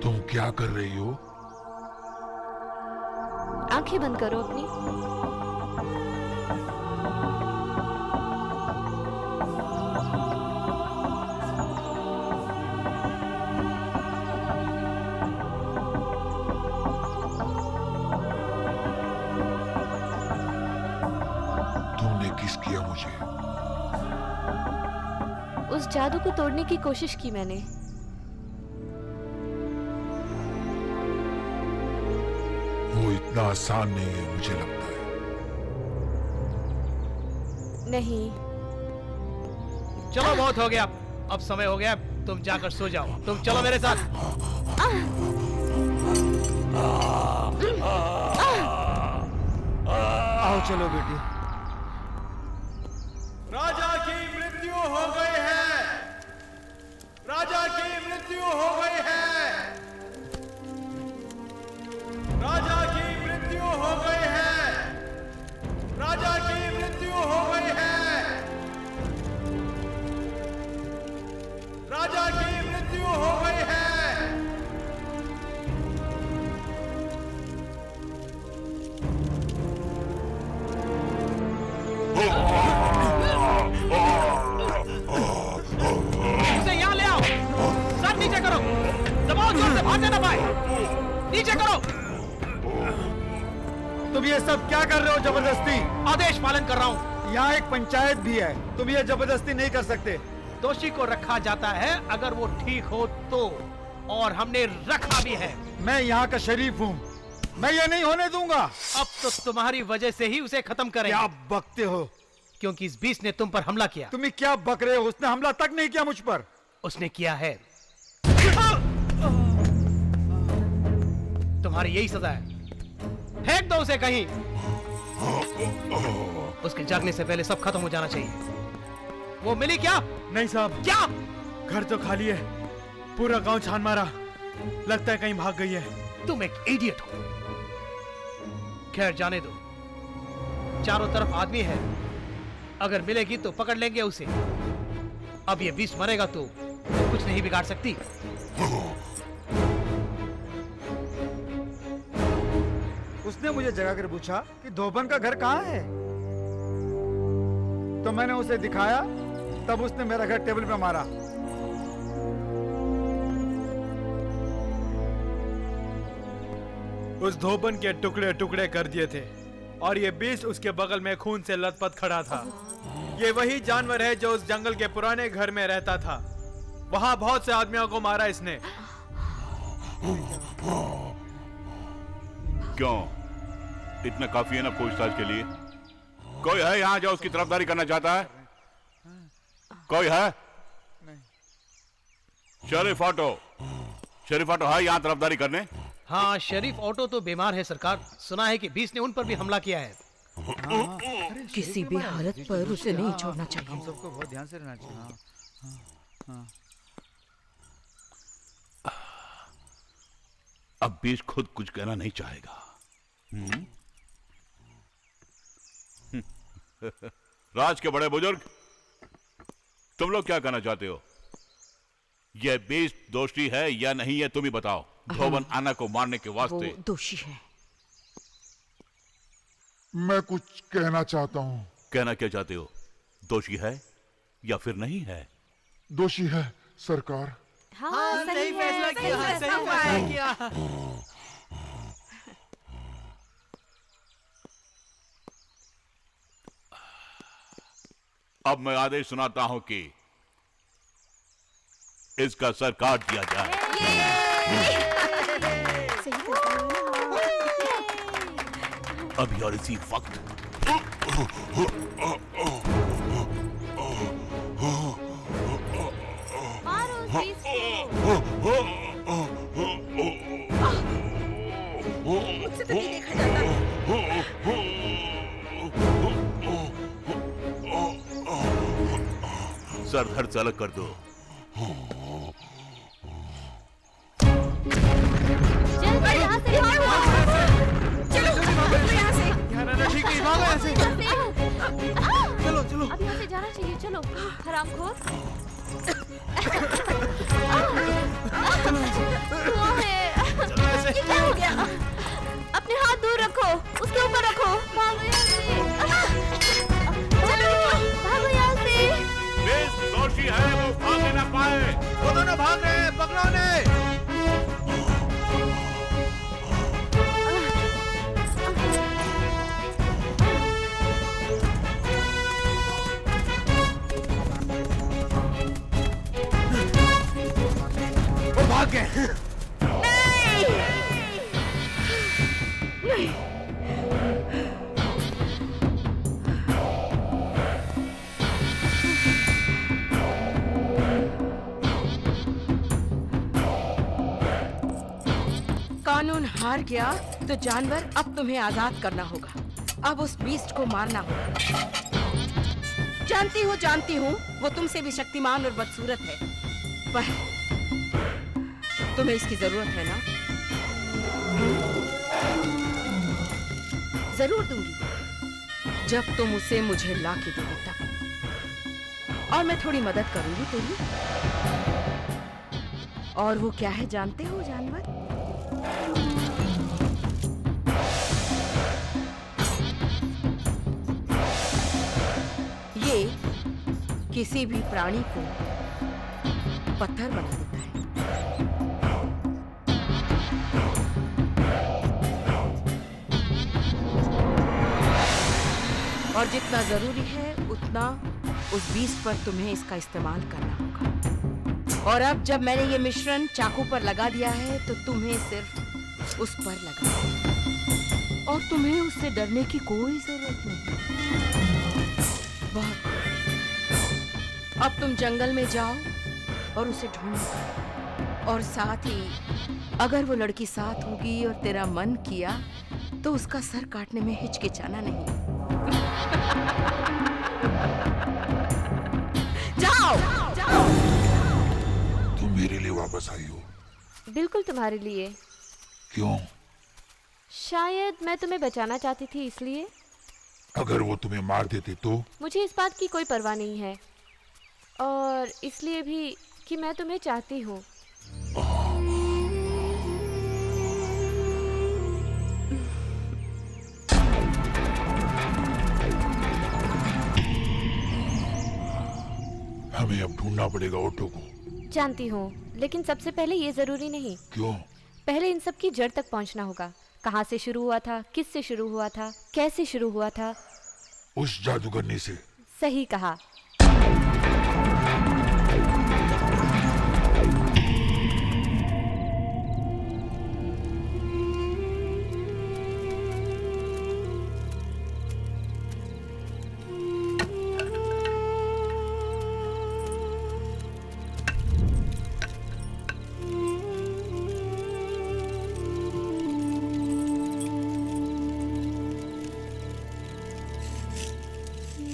तुम क्या कर रही हो? आंखें बंद करो अपनी। तुमने किस किया मुझे? उस जादू को तोड़ने की कोशिश की मैंने। वो इतना आसान नहीं है मुझे लगता है। नहीं। चलो बहुत हो गया, अब समय हो गया, तुम जाकर सो जाओ। तुम चलो मेरे साथ। आओ चलो बेटी। राजा की मृत्यु हो गई है। राजा की मृत्यु हो गई है। राजा की मृत्यु हो गई है। राजा की मृत्यु हो गई है। राजा की मृत्यु हो गई है। उसे यहाँ ले आओ। सर नीचे करो, दबाओ जोर से, भागने ना पाए। नीचे करो। तुम ये सब क्या कर रहे हो जबरदस्ती? आदेश पालन कर रहा हूँ। यहाँ एक पंचायत भी है, तुम ये जबरदस्ती नहीं कर सकते। दोषी को रखा जाता है अगर वो ठीक हो तो, और हमने रखा भी है। मैं यहाँ का शरीफ हूँ, मैं ये नहीं होने दूंगा। अब तो तुम्हारी वजह से ही उसे खत्म करेंगे। क्या बकते हो? क्योंकि इस बीस ने तुम पर हमला किया। तुम्हें क्या बक रहे हो? उसने हमला तक नहीं किया मुझ पर। उसने किया है। तुम्हारी यही सजा है। फेंक दो उसे कहीं। उसके जागने से पहले सब खत्म हो जाना चाहिए। वो मिली क्या? नहीं साहब। क्या? घर तो खाली है, पूरा गांव छान मारा, लगता है कहीं भाग गई है। तुम एक इडियट हो। खैर जाने दो, चारों तरफ आदमी है, अगर मिलेगी तो पकड़ लेंगे उसे। अब ये 20 मरेगा तो कुछ नहीं बिगाड़ सकती। उसने मुझे जगा कर पूछा कि धोबन का घर कहाँ है, तो मैंने उसे दिखाया, तब उसने मेरा घर टेबल पे मारा। उस धोबन के टुकड़े टुकड़े कर दिए थे और ये 20 उसके बगल में खून से लथपथ खड़ा था। ये वही जानवर है जो उस जंगल के पुराने घर में रहता था। वहां बहुत से आदमियों को मारा इसने। क्यों? इतना काफी है ना पूछताछ के लिए? कोई है यहाँ जो उसकी तरफदारी करना चाहता है? कोई है? शरीफ ऑटो है यहाँ तरफदारी करने? हाँ, शरीफ ऑटो तो बीमार है सरकार। सुना है कि 20 ने उन पर भी हमला किया है। किसी भी हालत पर उसे नहीं छोड़ना हम चाहिए। सबको बहुत ध्यान से रहना चाहिए। अब 20 खुद कुछ कहना नहीं चाहेगा। राज के बड़े बुजुर्ग, तुम लोग क्या कहना चाहते हो? यह 20 दोषी है या नहीं है, तुम ही बताओ। धोबन आना को मारने के वो वास्ते दोषी है। मैं कुछ कहना चाहता हूँ। कहना क्या चाहते हो? दोषी है या फिर नहीं है? दोषी है सरकार। हाँ, सही फैसला किया, सही फैसला किया। अब मैं आदेश सुनाता हूं कि इसका सर काट दिया जाए। अभी और इसी वक्त। मारो उस बीस को। मुझसे तो नहीं देखा जाता। सर धड़ से अलग कर दो। चल भाई, यहाँ से भागो। चलो चलो। अब यहाँ से जाना चाहिए, चलो। हरामखोर। वो है। ये क्या हो गया? अपने हाथ दूर रखो, उसके ऊपर रखो। भागो यहाँ से। चलो, भागो यहाँ से। बेस दोषी है, वो भाग ना पाए। वो दोनों भाग रहे हैं, पकड़ो उन्हें। वो भाग गए। कानून हार गया तो जानवर अब तुम्हें आजाद करना होगा। अब उस बीस्ट को मारना होगा। जानती हूँ वो तुमसे भी शक्तिमान और बदसूरत है, पर तुम्हें इसकी जरूरत है ना? जरूर दूंगी, जब तुम उसे मुझे ला के दोगे तब। और मैं थोड़ी मदद करूंगी तेरी। और वो क्या है जानते हो जानवर? ये किसी भी प्राणी को पत्थर बना देता है। और जितना जरूरी है उतना उस बीस्ट पर तुम्हें इसका इस्तेमाल करना होगा। और अब जब मैंने ये मिश्रण चाकू पर लगा दिया है तो तुम्हें सिर्फ उस पर लगा, और तुम्हें उससे डरने की कोई जरूरत नहीं। बहुत। अब तुम जंगल में जाओ और उसे ढूंढो, और साथ ही अगर वो लड़की साथ होगी और तेरा मन किया तो उसका सर काटने में हिचकिचाना नहीं। जाओ, जाओ। तुम मेरे लिए वापस आई हो? बिल्कुल तुम्हारे लिए। क्यों? शायद मैं तुम्हें बचाना चाहती थी, इसलिए। अगर वो तुम्हें मार देते तो? मुझे इस बात की कोई परवाह नहीं है, और इसलिए भी कि मैं तुम्हें चाहती हूँ। हमें अब ढूंढना पड़ेगा ऑटो को। जानती हूँ, लेकिन सबसे पहले ये जरूरी नहीं। क्यों? पहले इन सब की जड़ तक पहुँचना होगा। कहाँ से शुरू हुआ था, किस से शुरू हुआ था, कैसे शुरू हुआ था। उस जादूगरनी से। सही कहा।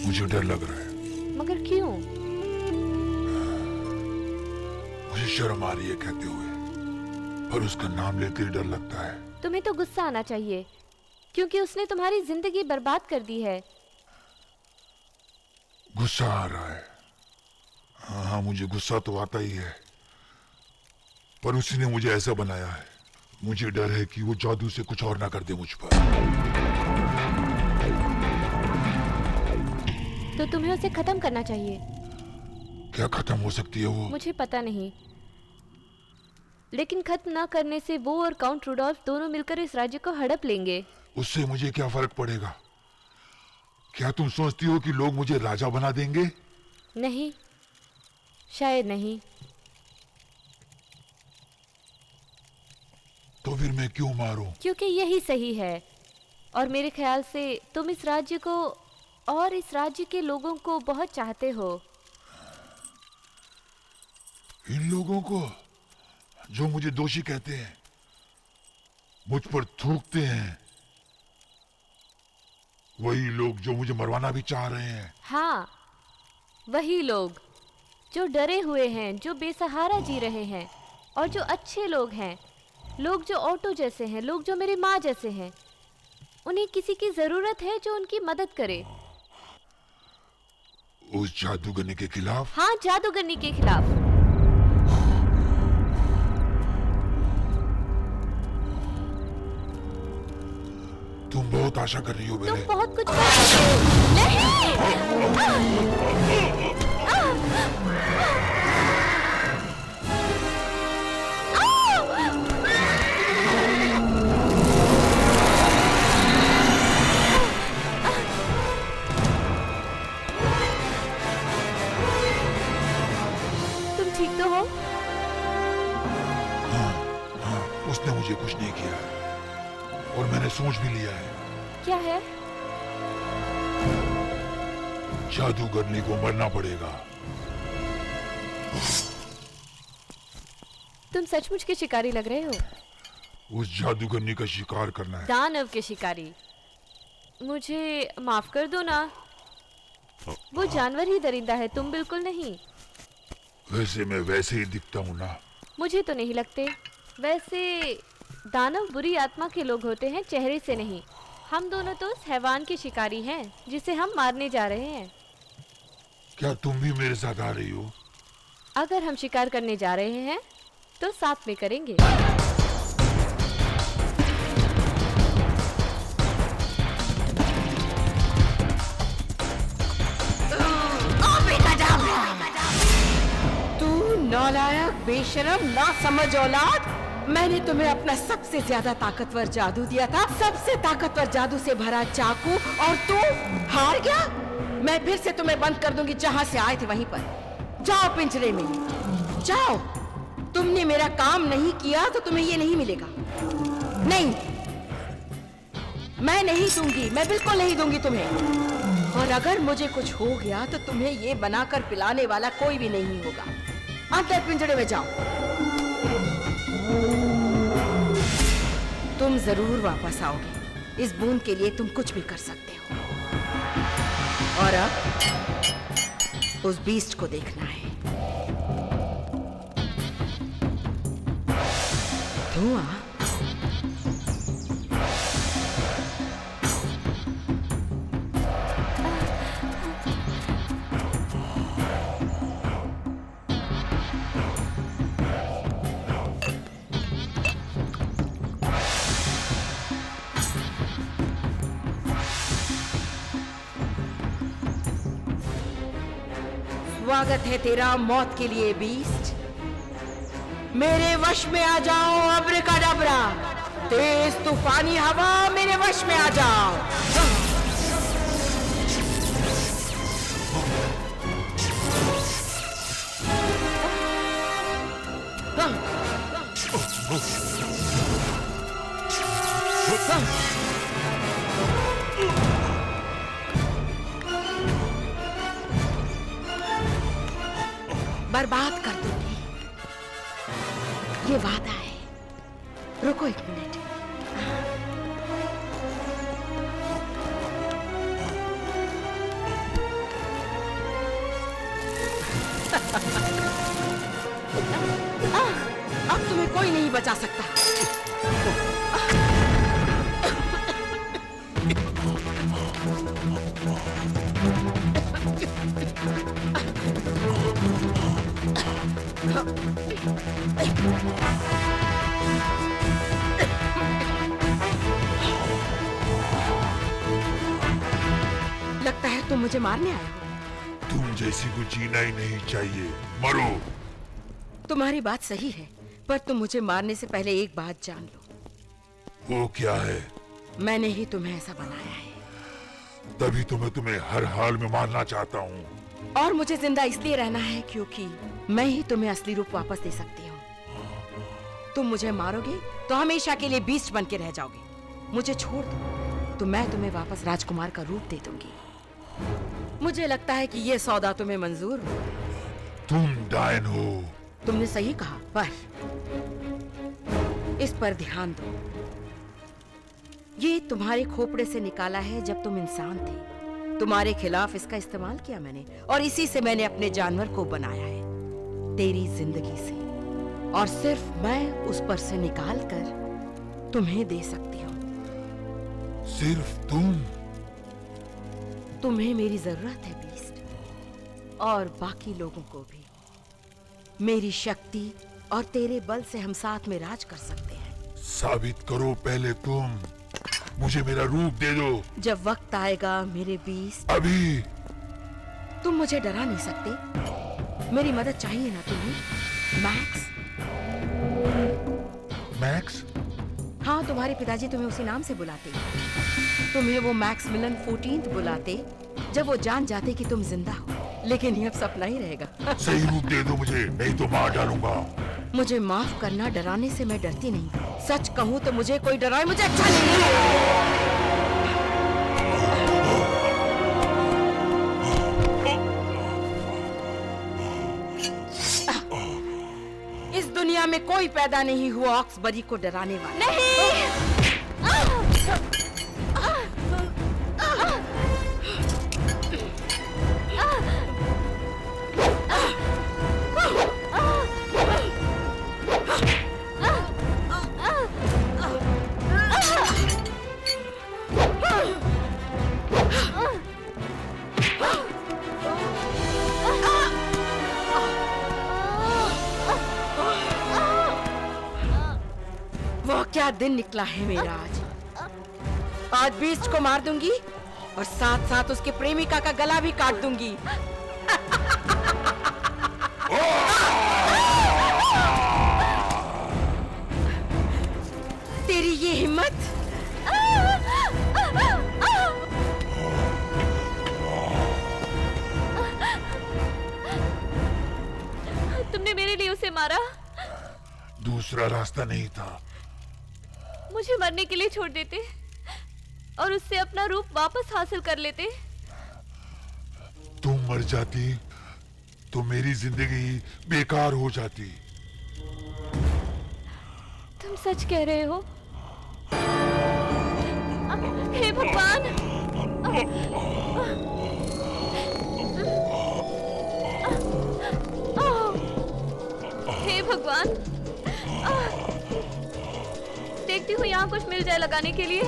मुझे डर लग रहा है। मगर क्यों? मुझे शर्म आ रही है कहते हुए, पर उसका नाम लेते ही डर लगता है। तुम्हें तो गुस्सा आना चाहिए, क्योंकि उसने तुम्हारी जिंदगी बर्बाद कर दी है। गुस्सा आ रहा है। हाँ, मुझे गुस्सा तो आता ही है, पर उसी ने मुझे ऐसा बनाया है। मुझे डर है कि वो जादू से कुछ और ना कर दे मुझ पर। तो तुम्हें उसे खत्म करना चाहिए। क्या खत्म हो सकती है वो? मुझे पता नहीं, लेकिन खत्म ना करने से वो और काउंट रुडोल्फ दोनों मिलकर इस राज्य को हड़प लेंगे। उससे मुझे क्या फर्क पड़ेगा? क्या तुम सोचती हो कि लोग मुझे राजा बना देंगे? नहीं, शायद नहीं। तो फिर मैं क्यों मारूं? क्योंकि यही सही है, और मेरे ख्याल से तुम इस राज्य को और इस राज्य के लोगों को बहुत चाहते हो। इन लोगों को जो मुझे दोषी कहते हैं, मुझ पर थूकते हैं, वही लोग जो मुझे मरवाना भी चाह रहे हैं। हाँ, वही लोग जो डरे हुए हैं, जो बेसहारा जी रहे हैं, और जो अच्छे लोग हैं, लोग जो ऑटो जैसे हैं, लोग जो मेरी माँ जैसे हैं। उन्हें किसी की जरूरत है जो उनकी मदद करे। उस जादूगरनी के खिलाफ? हाँ, जादूगरनी के खिलाफ। तुम बहुत आशा कर रही हो तुम मेरे। बहुत कुछ कर सकते हो। नहीं! तुम ठीक तो हो? हाँ, उसने मुझे कुछ नहीं किया है और मैंने सोच भी लिया है। क्या है? जादूगरनी को मरना पड़ेगा। तुम सचमुच के शिकारी लग रहे हो। उस जादूगरनी का शिकार करना है। दानव के शिकारी। मुझे माफ कर दो ना, वो जानवर ही दरिंदा है, तुम बिल्कुल नहीं। वैसे मैं वैसे ही दिखता हूँ ना। मुझे तो नहीं लगते। वैसे दानव बुरी आत्मा के लोग होते हैं, चेहरे से नहीं। हम दोनों तो उस हैवान के शिकारी हैं जिसे हम मारने जा रहे हैं। क्या तुम भी मेरे साथ आ रही हो? अगर हम शिकार करने जा रहे हैं तो साथ में करेंगे। तू नालायक, बेशरम, ना समझ औलाद। मैंने तुम्हें अपना सबसे ज्यादा ताकतवर जादू दिया था, सबसे ताकतवर जादू से भरा चाकू, और तू हार गया। मैं फिर से तुम्हें बंद कर दूंगी, जहां से आए थे वहीं पर। जाओ पिंजरे में, जाओ। तुमने मेरा काम नहीं किया तो तुम्हें ये नहीं मिलेगा। नहीं, मैं नहीं दूंगी, मैं बिल्कुल नहीं दूंगी तुम्हें। और अगर मुझे कुछ हो गया तो तुम्हें ये बनाकर पिलाने वाला कोई भी नहीं होगा। अंदर पिंजरे में जाओ। तुम जरूर वापस आओगे। इस बूंद के लिए तुम कुछ भी कर सकते हो। और अब उस बीस्ट को देखना है। धुआं। स्वागत है तेरा मौत के लिए बीस्ट। मेरे वश में आ जाओ अब्रकदब्रा। तेज तूफानी हवा, मेरे वश में आ जाओ। बर्बाद कर दूंगी, ये वादा है। रुको एक मिनट। अब तुम्हें कोई नहीं बचा सकता। लगता है तुम मुझे मारने आए हो। तुम जैसी को जीना ही नहीं चाहिए, मरो। तुम्हारी बात सही है, पर तुम मुझे मारने से पहले एक बात जान लो। वो क्या है? मैंने ही तुम्हें ऐसा बनाया है। तभी तो मैं तुम्हें हर हाल में मारना चाहता हूँ। और मुझे जिंदा इसलिए रहना है क्योंकि मैं ही तुम्हें असली रूप वापस दे सकती हूँ। तुम मुझे मारोगे तो हमेशा के लिए बीस्ट बन के रह जाओगे। मुझे छोड़ दो तो मैं तुम्हें वापस राजकुमार का रूप दे दूंगी। मुझे लगता है कि ये सौदा तुम्हें मंजूर हो। तुम डायन हो। तुमने सही कहा, पर इस पर ध्यान दो। ये तुम्हारे खोपड़े से निकाला है जब तुम इंसान थे। तुम्हारे खिलाफ इसका इस्तेमाल किया मैंने, और इसी से मैंने अपने जानवर को बनाया है, तेरी जिंदगी से। और सिर्फ मैं उस पर से निकाल कर तुम्हें दे सकती हूँ। सिर्फ तुम? तुम्हें मेरी जरूरत है बीस्ट। और बाकी लोगों को भी। मेरी शक्ति और तेरे बल से हम साथ में राज कर सकते हैं। साबित करो पहले तुम। मुझे मेरा रूप दे दो। जब वक्त आएगा मेरे बीस्ट। अभी। तुम मुझे डरा नहीं सकते। मेरी मदद चाहिए ना तुम्हें, मैक्स? मैक्स? हाँ, तुम्हारे पिताजी तुम्हें उसी नाम से बुलाते। तुम्हें वो मैक्समिलन 14th बुलाते जब वो जान जाते कि तुम जिंदा हो। लेकिन ये अब सपना ही रहेगा। सही रूप दे दो मुझे, नहीं तो मार डालूंगा। मुझे माफ करना, डराने से मैं डरती नहीं। सच कहूँ तो मुझे कोई डराए मुझे अच्छा नहीं है। इस दुनिया में कोई पैदा नहीं हुआ ऑक्सबरी को डराने वाला। नहीं। वो क्या दिन निकला है मेरा आज बीस्ट को मार दूंगी और साथ साथ उसके प्रेमिका का गला भी काट दूंगी। तेरी ये हिम्मत! तुमने मेरे लिए उसे मारा? दूसरा रास्ता नहीं था। मुझे मरने के लिए छोड़ देते और उससे अपना रूप वापस हासिल कर लेते। तुम मर जाती तो मेरी जिंदगी बेकार हो जाती। तुम सच कह रहे हो? हे भगवान! हे भगवान! देखती हूँ यहाँ कुछ मिल जाए लगाने के लिए।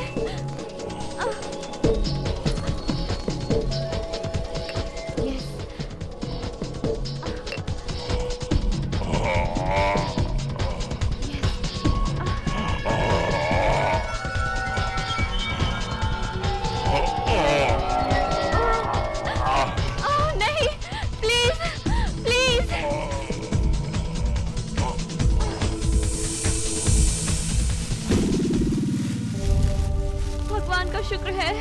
नहीं, प्लीज प्लीज। भगवान का शुक्र है।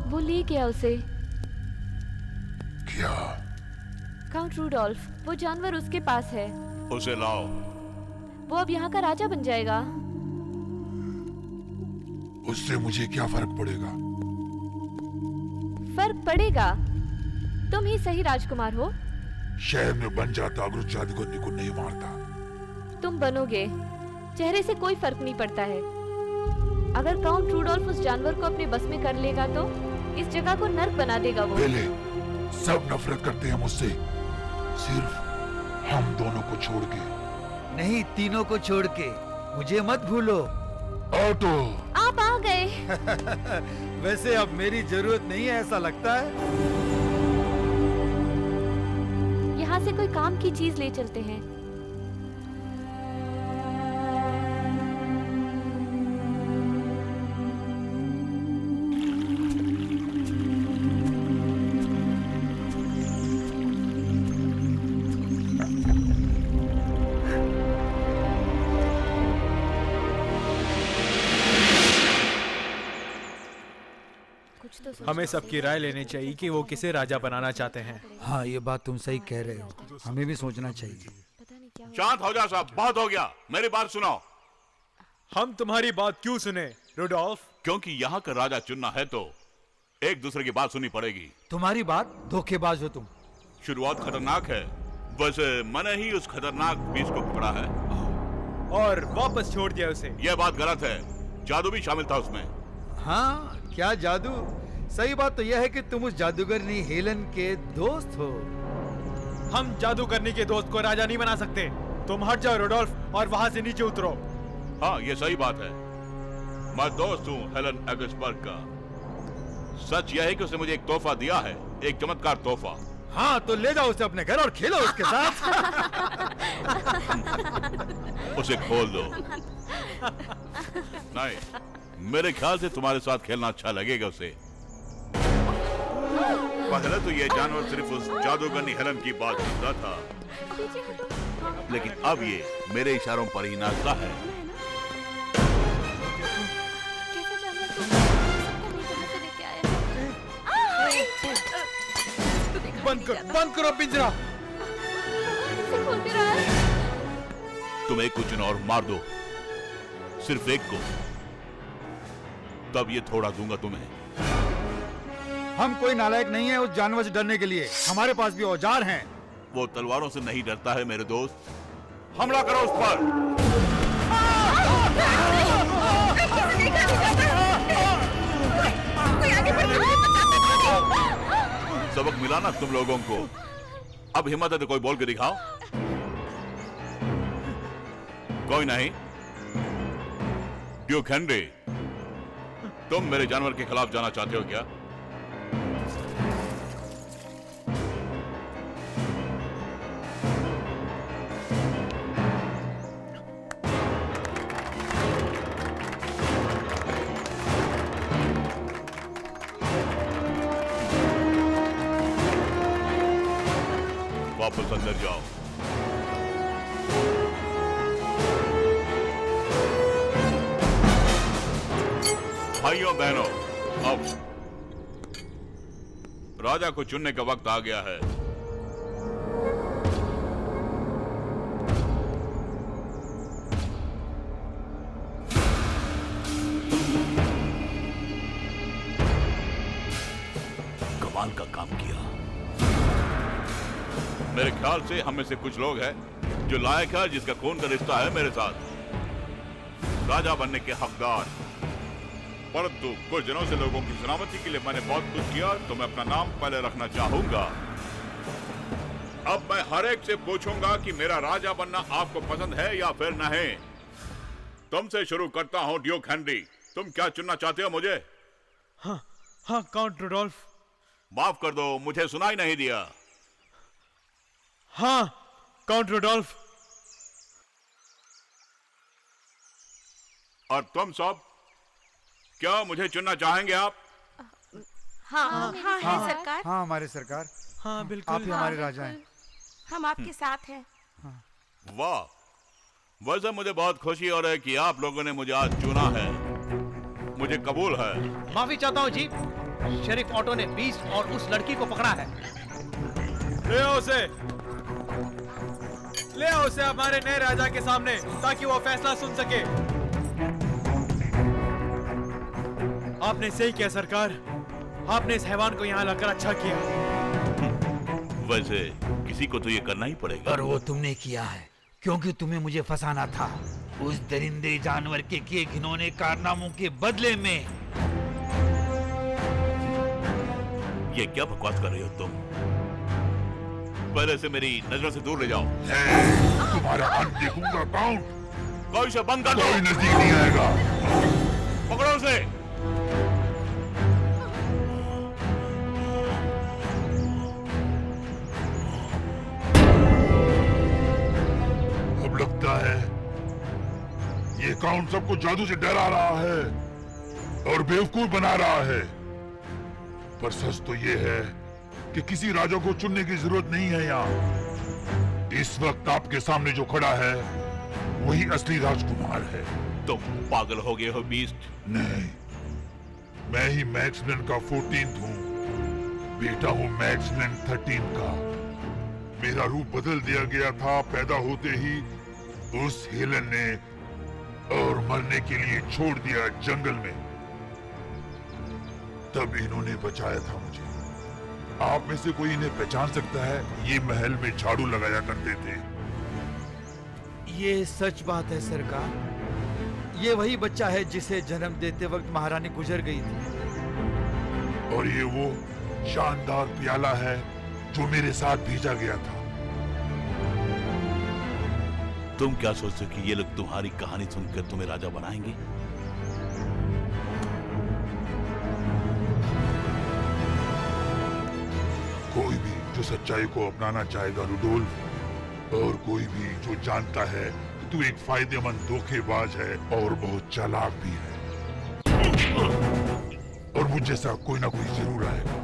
वो ले गया उसे। क्या? काउंट रूडोल्फ, वो जानवर उसके पास है। उसे लाओ। वो अब यहाँ का राजा बन जाएगा। उससे मुझे क्या फर्क पड़ेगा? फर्क पड़ेगा। तुम ही सही राजकुमार हो। शहर में बन जाता अगर उस जादूगरनी को नहीं मारता। तुम बनोगे। चेहरे से कोई फर्क नहीं पड़ता है। अगर काउंट रूडोल्फ उस जानवर को अपने बस में कर लेगा तो इस जगह को नर्क बना देगा वो। पहले सब नफरत करते हैं मुझसे, सिर्फ हम दोनों को छोड़ के। नहीं, तीनों को छोड़ के। मुझे मत भूलो। ऑटो! आप आ गए। वैसे अब मेरी जरूरत नहीं है ऐसा लगता है। यहाँ से कोई काम की चीज ले चलते हैं। हमें सबकी राय लेनी चाहिए कि वो किसे राजा बनाना चाहते हैं। हाँ, ये बात तुम सही कह रहे हो। हमें भी सोचना चाहिए। शांत हो जा साहब, बहुत हो गया। मेरी बात सुनो। हम तुम्हारी बात क्यों सुने रूडोल्फ? क्योंकि यहाँ का राजा चुनना है तो एक दूसरे की बात सुननी पड़ेगी। तुम्हारी बात? धोखेबाज हो तुम। शुरुआत खतरनाक है, वैसे मैंने ही उस खतरनाक बीस को पकड़ा है और वापस छोड़ दिया उसे। यह बात गलत है। जादू भी शामिल था उसमें। हाँ, क्या जादू? सही बात तो यह है कि तुम उस जादूगरनी हेलन के दोस्त हो। हम जादू करने के दोस्त को राजा नहीं बना सकते। तुम हट जाओ रुडोल्फ और वहां से नीचे उतरो। हाँ, ये सही बात है। मैं दोस्त हूँ हेलन एगसबर्ग का। सच यह है कि उसने मुझे एक तोहफा दिया है, एक चमत्कार तोहफा। हाँ, तो ले जाओ उसे अपने घर और खेलो उसके साथ। उसे खोल दो। नहीं, मेरे ख्याल से तुम्हारे साथ खेलना अच्छा लगेगा उसे। पहले तो ये जानवर सिर्फ उस जादूगरनी हेलन की बात सुनता था, लेकिन अब ये मेरे इशारों पर ही नाचता है। कैसा जानवर तुम कहाँ से लेके आया है? बंद करो पिंजरा। कैसे खोल के रहा है? तुम एक को चुनो और मार दो, सिर्फ एक को, तब ये थोड़ा दूंगा तुम्हें। हम कोई नालायक नहीं है उस जानवर से डरने के लिए। हमारे पास भी औजार हैं। वो तलवारों से नहीं डरता है मेरे दोस्त। हमला करो उस पर। सबक मिला ना तुम लोगों को। अब हिम्मत है तो कोई बोल के दिखाओ। कोई नहीं। ड्यूक हेनरी, तुम मेरे जानवर के खिलाफ जाना चाहते हो क्या? वापस अंदर जाओ। भाइयों बहनों, अब राजा को चुनने का वक्त आ गया है। कमाल का काम किया। मेरे ख्याल से हम में से कुछ लोग हैं जो लायक है, जिसका खून का रिश्ता है मेरे साथ, राजा बनने के हकदार। परंतु कुछ दिनों से लोगों की सलामती के लिए मैंने बहुत कुछ किया, तो मैं अपना नाम पहले रखना चाहूंगा। अब मैं हर एक से पूछूंगा कि मेरा राजा बनना आपको पसंद है या फिर नहीं। तुमसे शुरू करता हूं ड्यूक हेनरी, तुम क्या चुनना चाहते हो मुझे? हाँ, काउंट रुडोल्फ। माफ कर दो, मुझे सुनाई नहीं दिया। हाँ, काउंट रुडोल्फ। और तुम सब क्या मुझे चुनना चाहेंगे आप? हाँ सरकार। हाँ हमारे सरकार। हाँ बिल्कुल। आप ही हमारे राजा हैं। हम आपके साथ हैं। वाह, वैसे मुझे बहुत खुशी हो रही है कि आप लोगों ने मुझे आज चुना है। मुझे कबूल है। माफी चाहता हूँ जी, शेरिफ ऑटो ने बीस्ट और उस लड़की को पकड़ा है। ले आओ उसे, ले आओ उसे हमारे नए राजा के सामने, ताकि वो फैसला सुन सके। आपने सही किया सरकार, आपने इस हैवान को यहाँ लाकर अच्छा किया। वैसे किसी को तो ये करना ही पड़ेगा। और वो तुमने किया है, क्योंकि तुम्हें मुझे फंसाना था। उस दरिंदे जानवर के किए घिनौने कारनामों के बदले में। ये क्या बकवास कर रही हो तुम? पहले से मेरी नजरों से दूर ले जाओ। तुम्हारा अंत देखूंगा काउंट। कोई से बंद कर दो। कोई नजदीक नहीं आएगा। पकड़ो उसे। अब लगता है ये काउंट सबको जादू से डरा रहा है और बेवकूफ बना रहा है। पर सच तो ये है कि किसी राजा को चुनने की जरूरत नहीं है यहाँ। इस वक्त आपके सामने जो खड़ा है वही असली राजकुमार है। तुम पागल हो गए हो बीस्ट? नहीं, मैं ही मैक्समैन का 14th हूँ। बेटा हूँ मैक्समैन 13 का। मेरा रूप बदल दिया गया था पैदा होते ही उस हेलन ने, और मरने के लिए छोड़ दिया जंगल में। तब इन्होंने बचाया था मुझे। आप में से कोई इन्हें पहचान सकता है? ये महल में झाड़ू लगाया करते थे। ये सच बात है सरकार। ये वही बच्चा है जिसे जन्म देते वक्त महारानी गुजर गई थी। और ये वो शानदार प्याला है जो मेरे साथ भेजा गया था। तुम क्या सोचते हो कि ये लोग तुम्हारी कहानी सुनकर तुम्हें राजा बनाएंगे? कोई भी जो सच्चाई को अपनाना चाहेगा रुडोल्फ, और कोई भी जो जानता है कि तू एक फायदेमंद धोखेबाज है और बहुत चालाक भी है, और मुझ जैसा कोई ना कोई जरूर आएगा।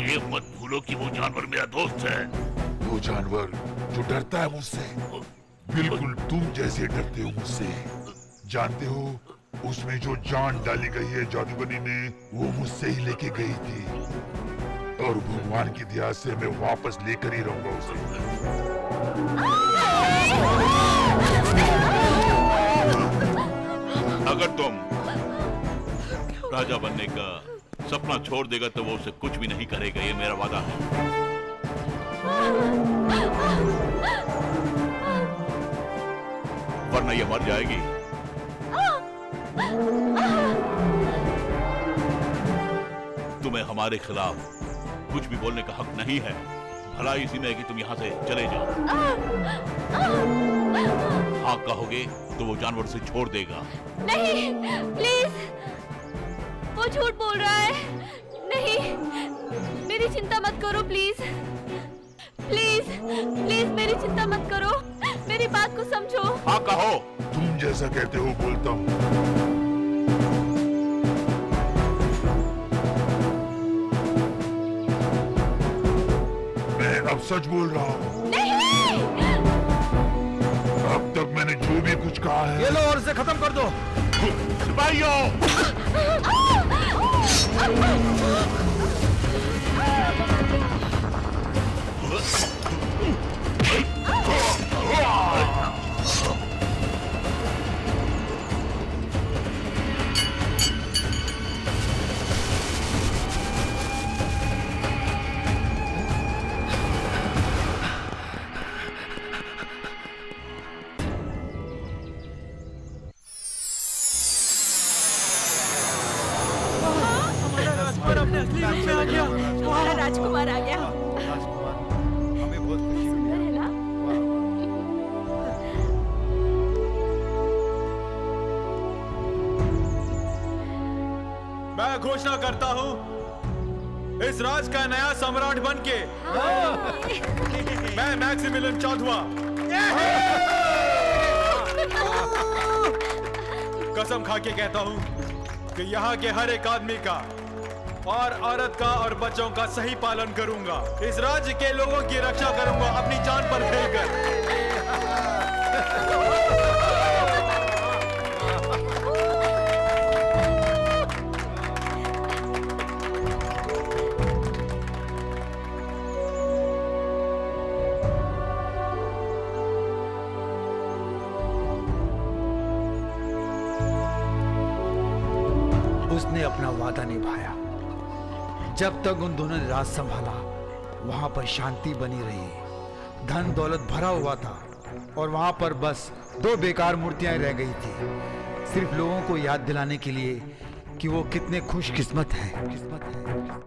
ये मत भूलो कि वो जानवर मेरा दोस्त है। वो जानवर जो डरता है मुझसे, बिल्कुल तुम जैसे डरते हो मुझसे। जानते हो, उसमें जो जान डाली गई है जादूगरी ने, वो मुझसे ही लेके गई थी, और भगवान की दया से मैं वापस लेकर ही रहूंगा उसे। अगर तुम राजा बनने का सपना छोड़ देगा तो वो उसे कुछ भी नहीं करेगा, ये मेरा वादा है। वरना ये मर जाएगी। तुम्हें हमारे खिलाफ कुछ भी बोलने का हक नहीं है। भला इसी में है कि तुम यहाँ से चले जाओ। हाँ कहोगे तो वो जानवर से छोड़ देगा। नहीं, प्लीज, वो झूठ बोल रहा है। नहीं, मेरी चिंता मत करो, प्लीज प्लीज प्लीज मेरी चिंता मत करो, मेरी बात को समझो। हाँ कहो। तुम जैसा कहते हो बोलता हूँ। मैं अब सच बोल रहा हूँ। नहीं, अब तक मैंने जो भी कुछ कहा है, ये लो और इसे खत्म कर दो। सिपाहियों! हमारा राजकुमार आ गया। हमें बहुत खुशी हुई। सुंदर है ना? मैं घोषणा करता हूँ इस राज का नया सम्राट बनके मैं मैक्सिमिलियन चौथा कसम खा के कहता हूँ कि यहाँ के हर एक आदमी का और औरत का और बच्चों का सही पालन करूंगा। इस राज्य के लोगों की रक्षा करूंगा अपनी जान पर खेलकर। उसने अपना वादा निभाया। जब तक उन दोनों ने राज संभाला, वहां पर शांति बनी रही, धन दौलत भरा हुआ था, और वहां पर बस 2 बेकार मूर्तियां रह गई थी, सिर्फ लोगों को याद दिलाने के लिए कि वो कितने खुशकिस्मत हैं।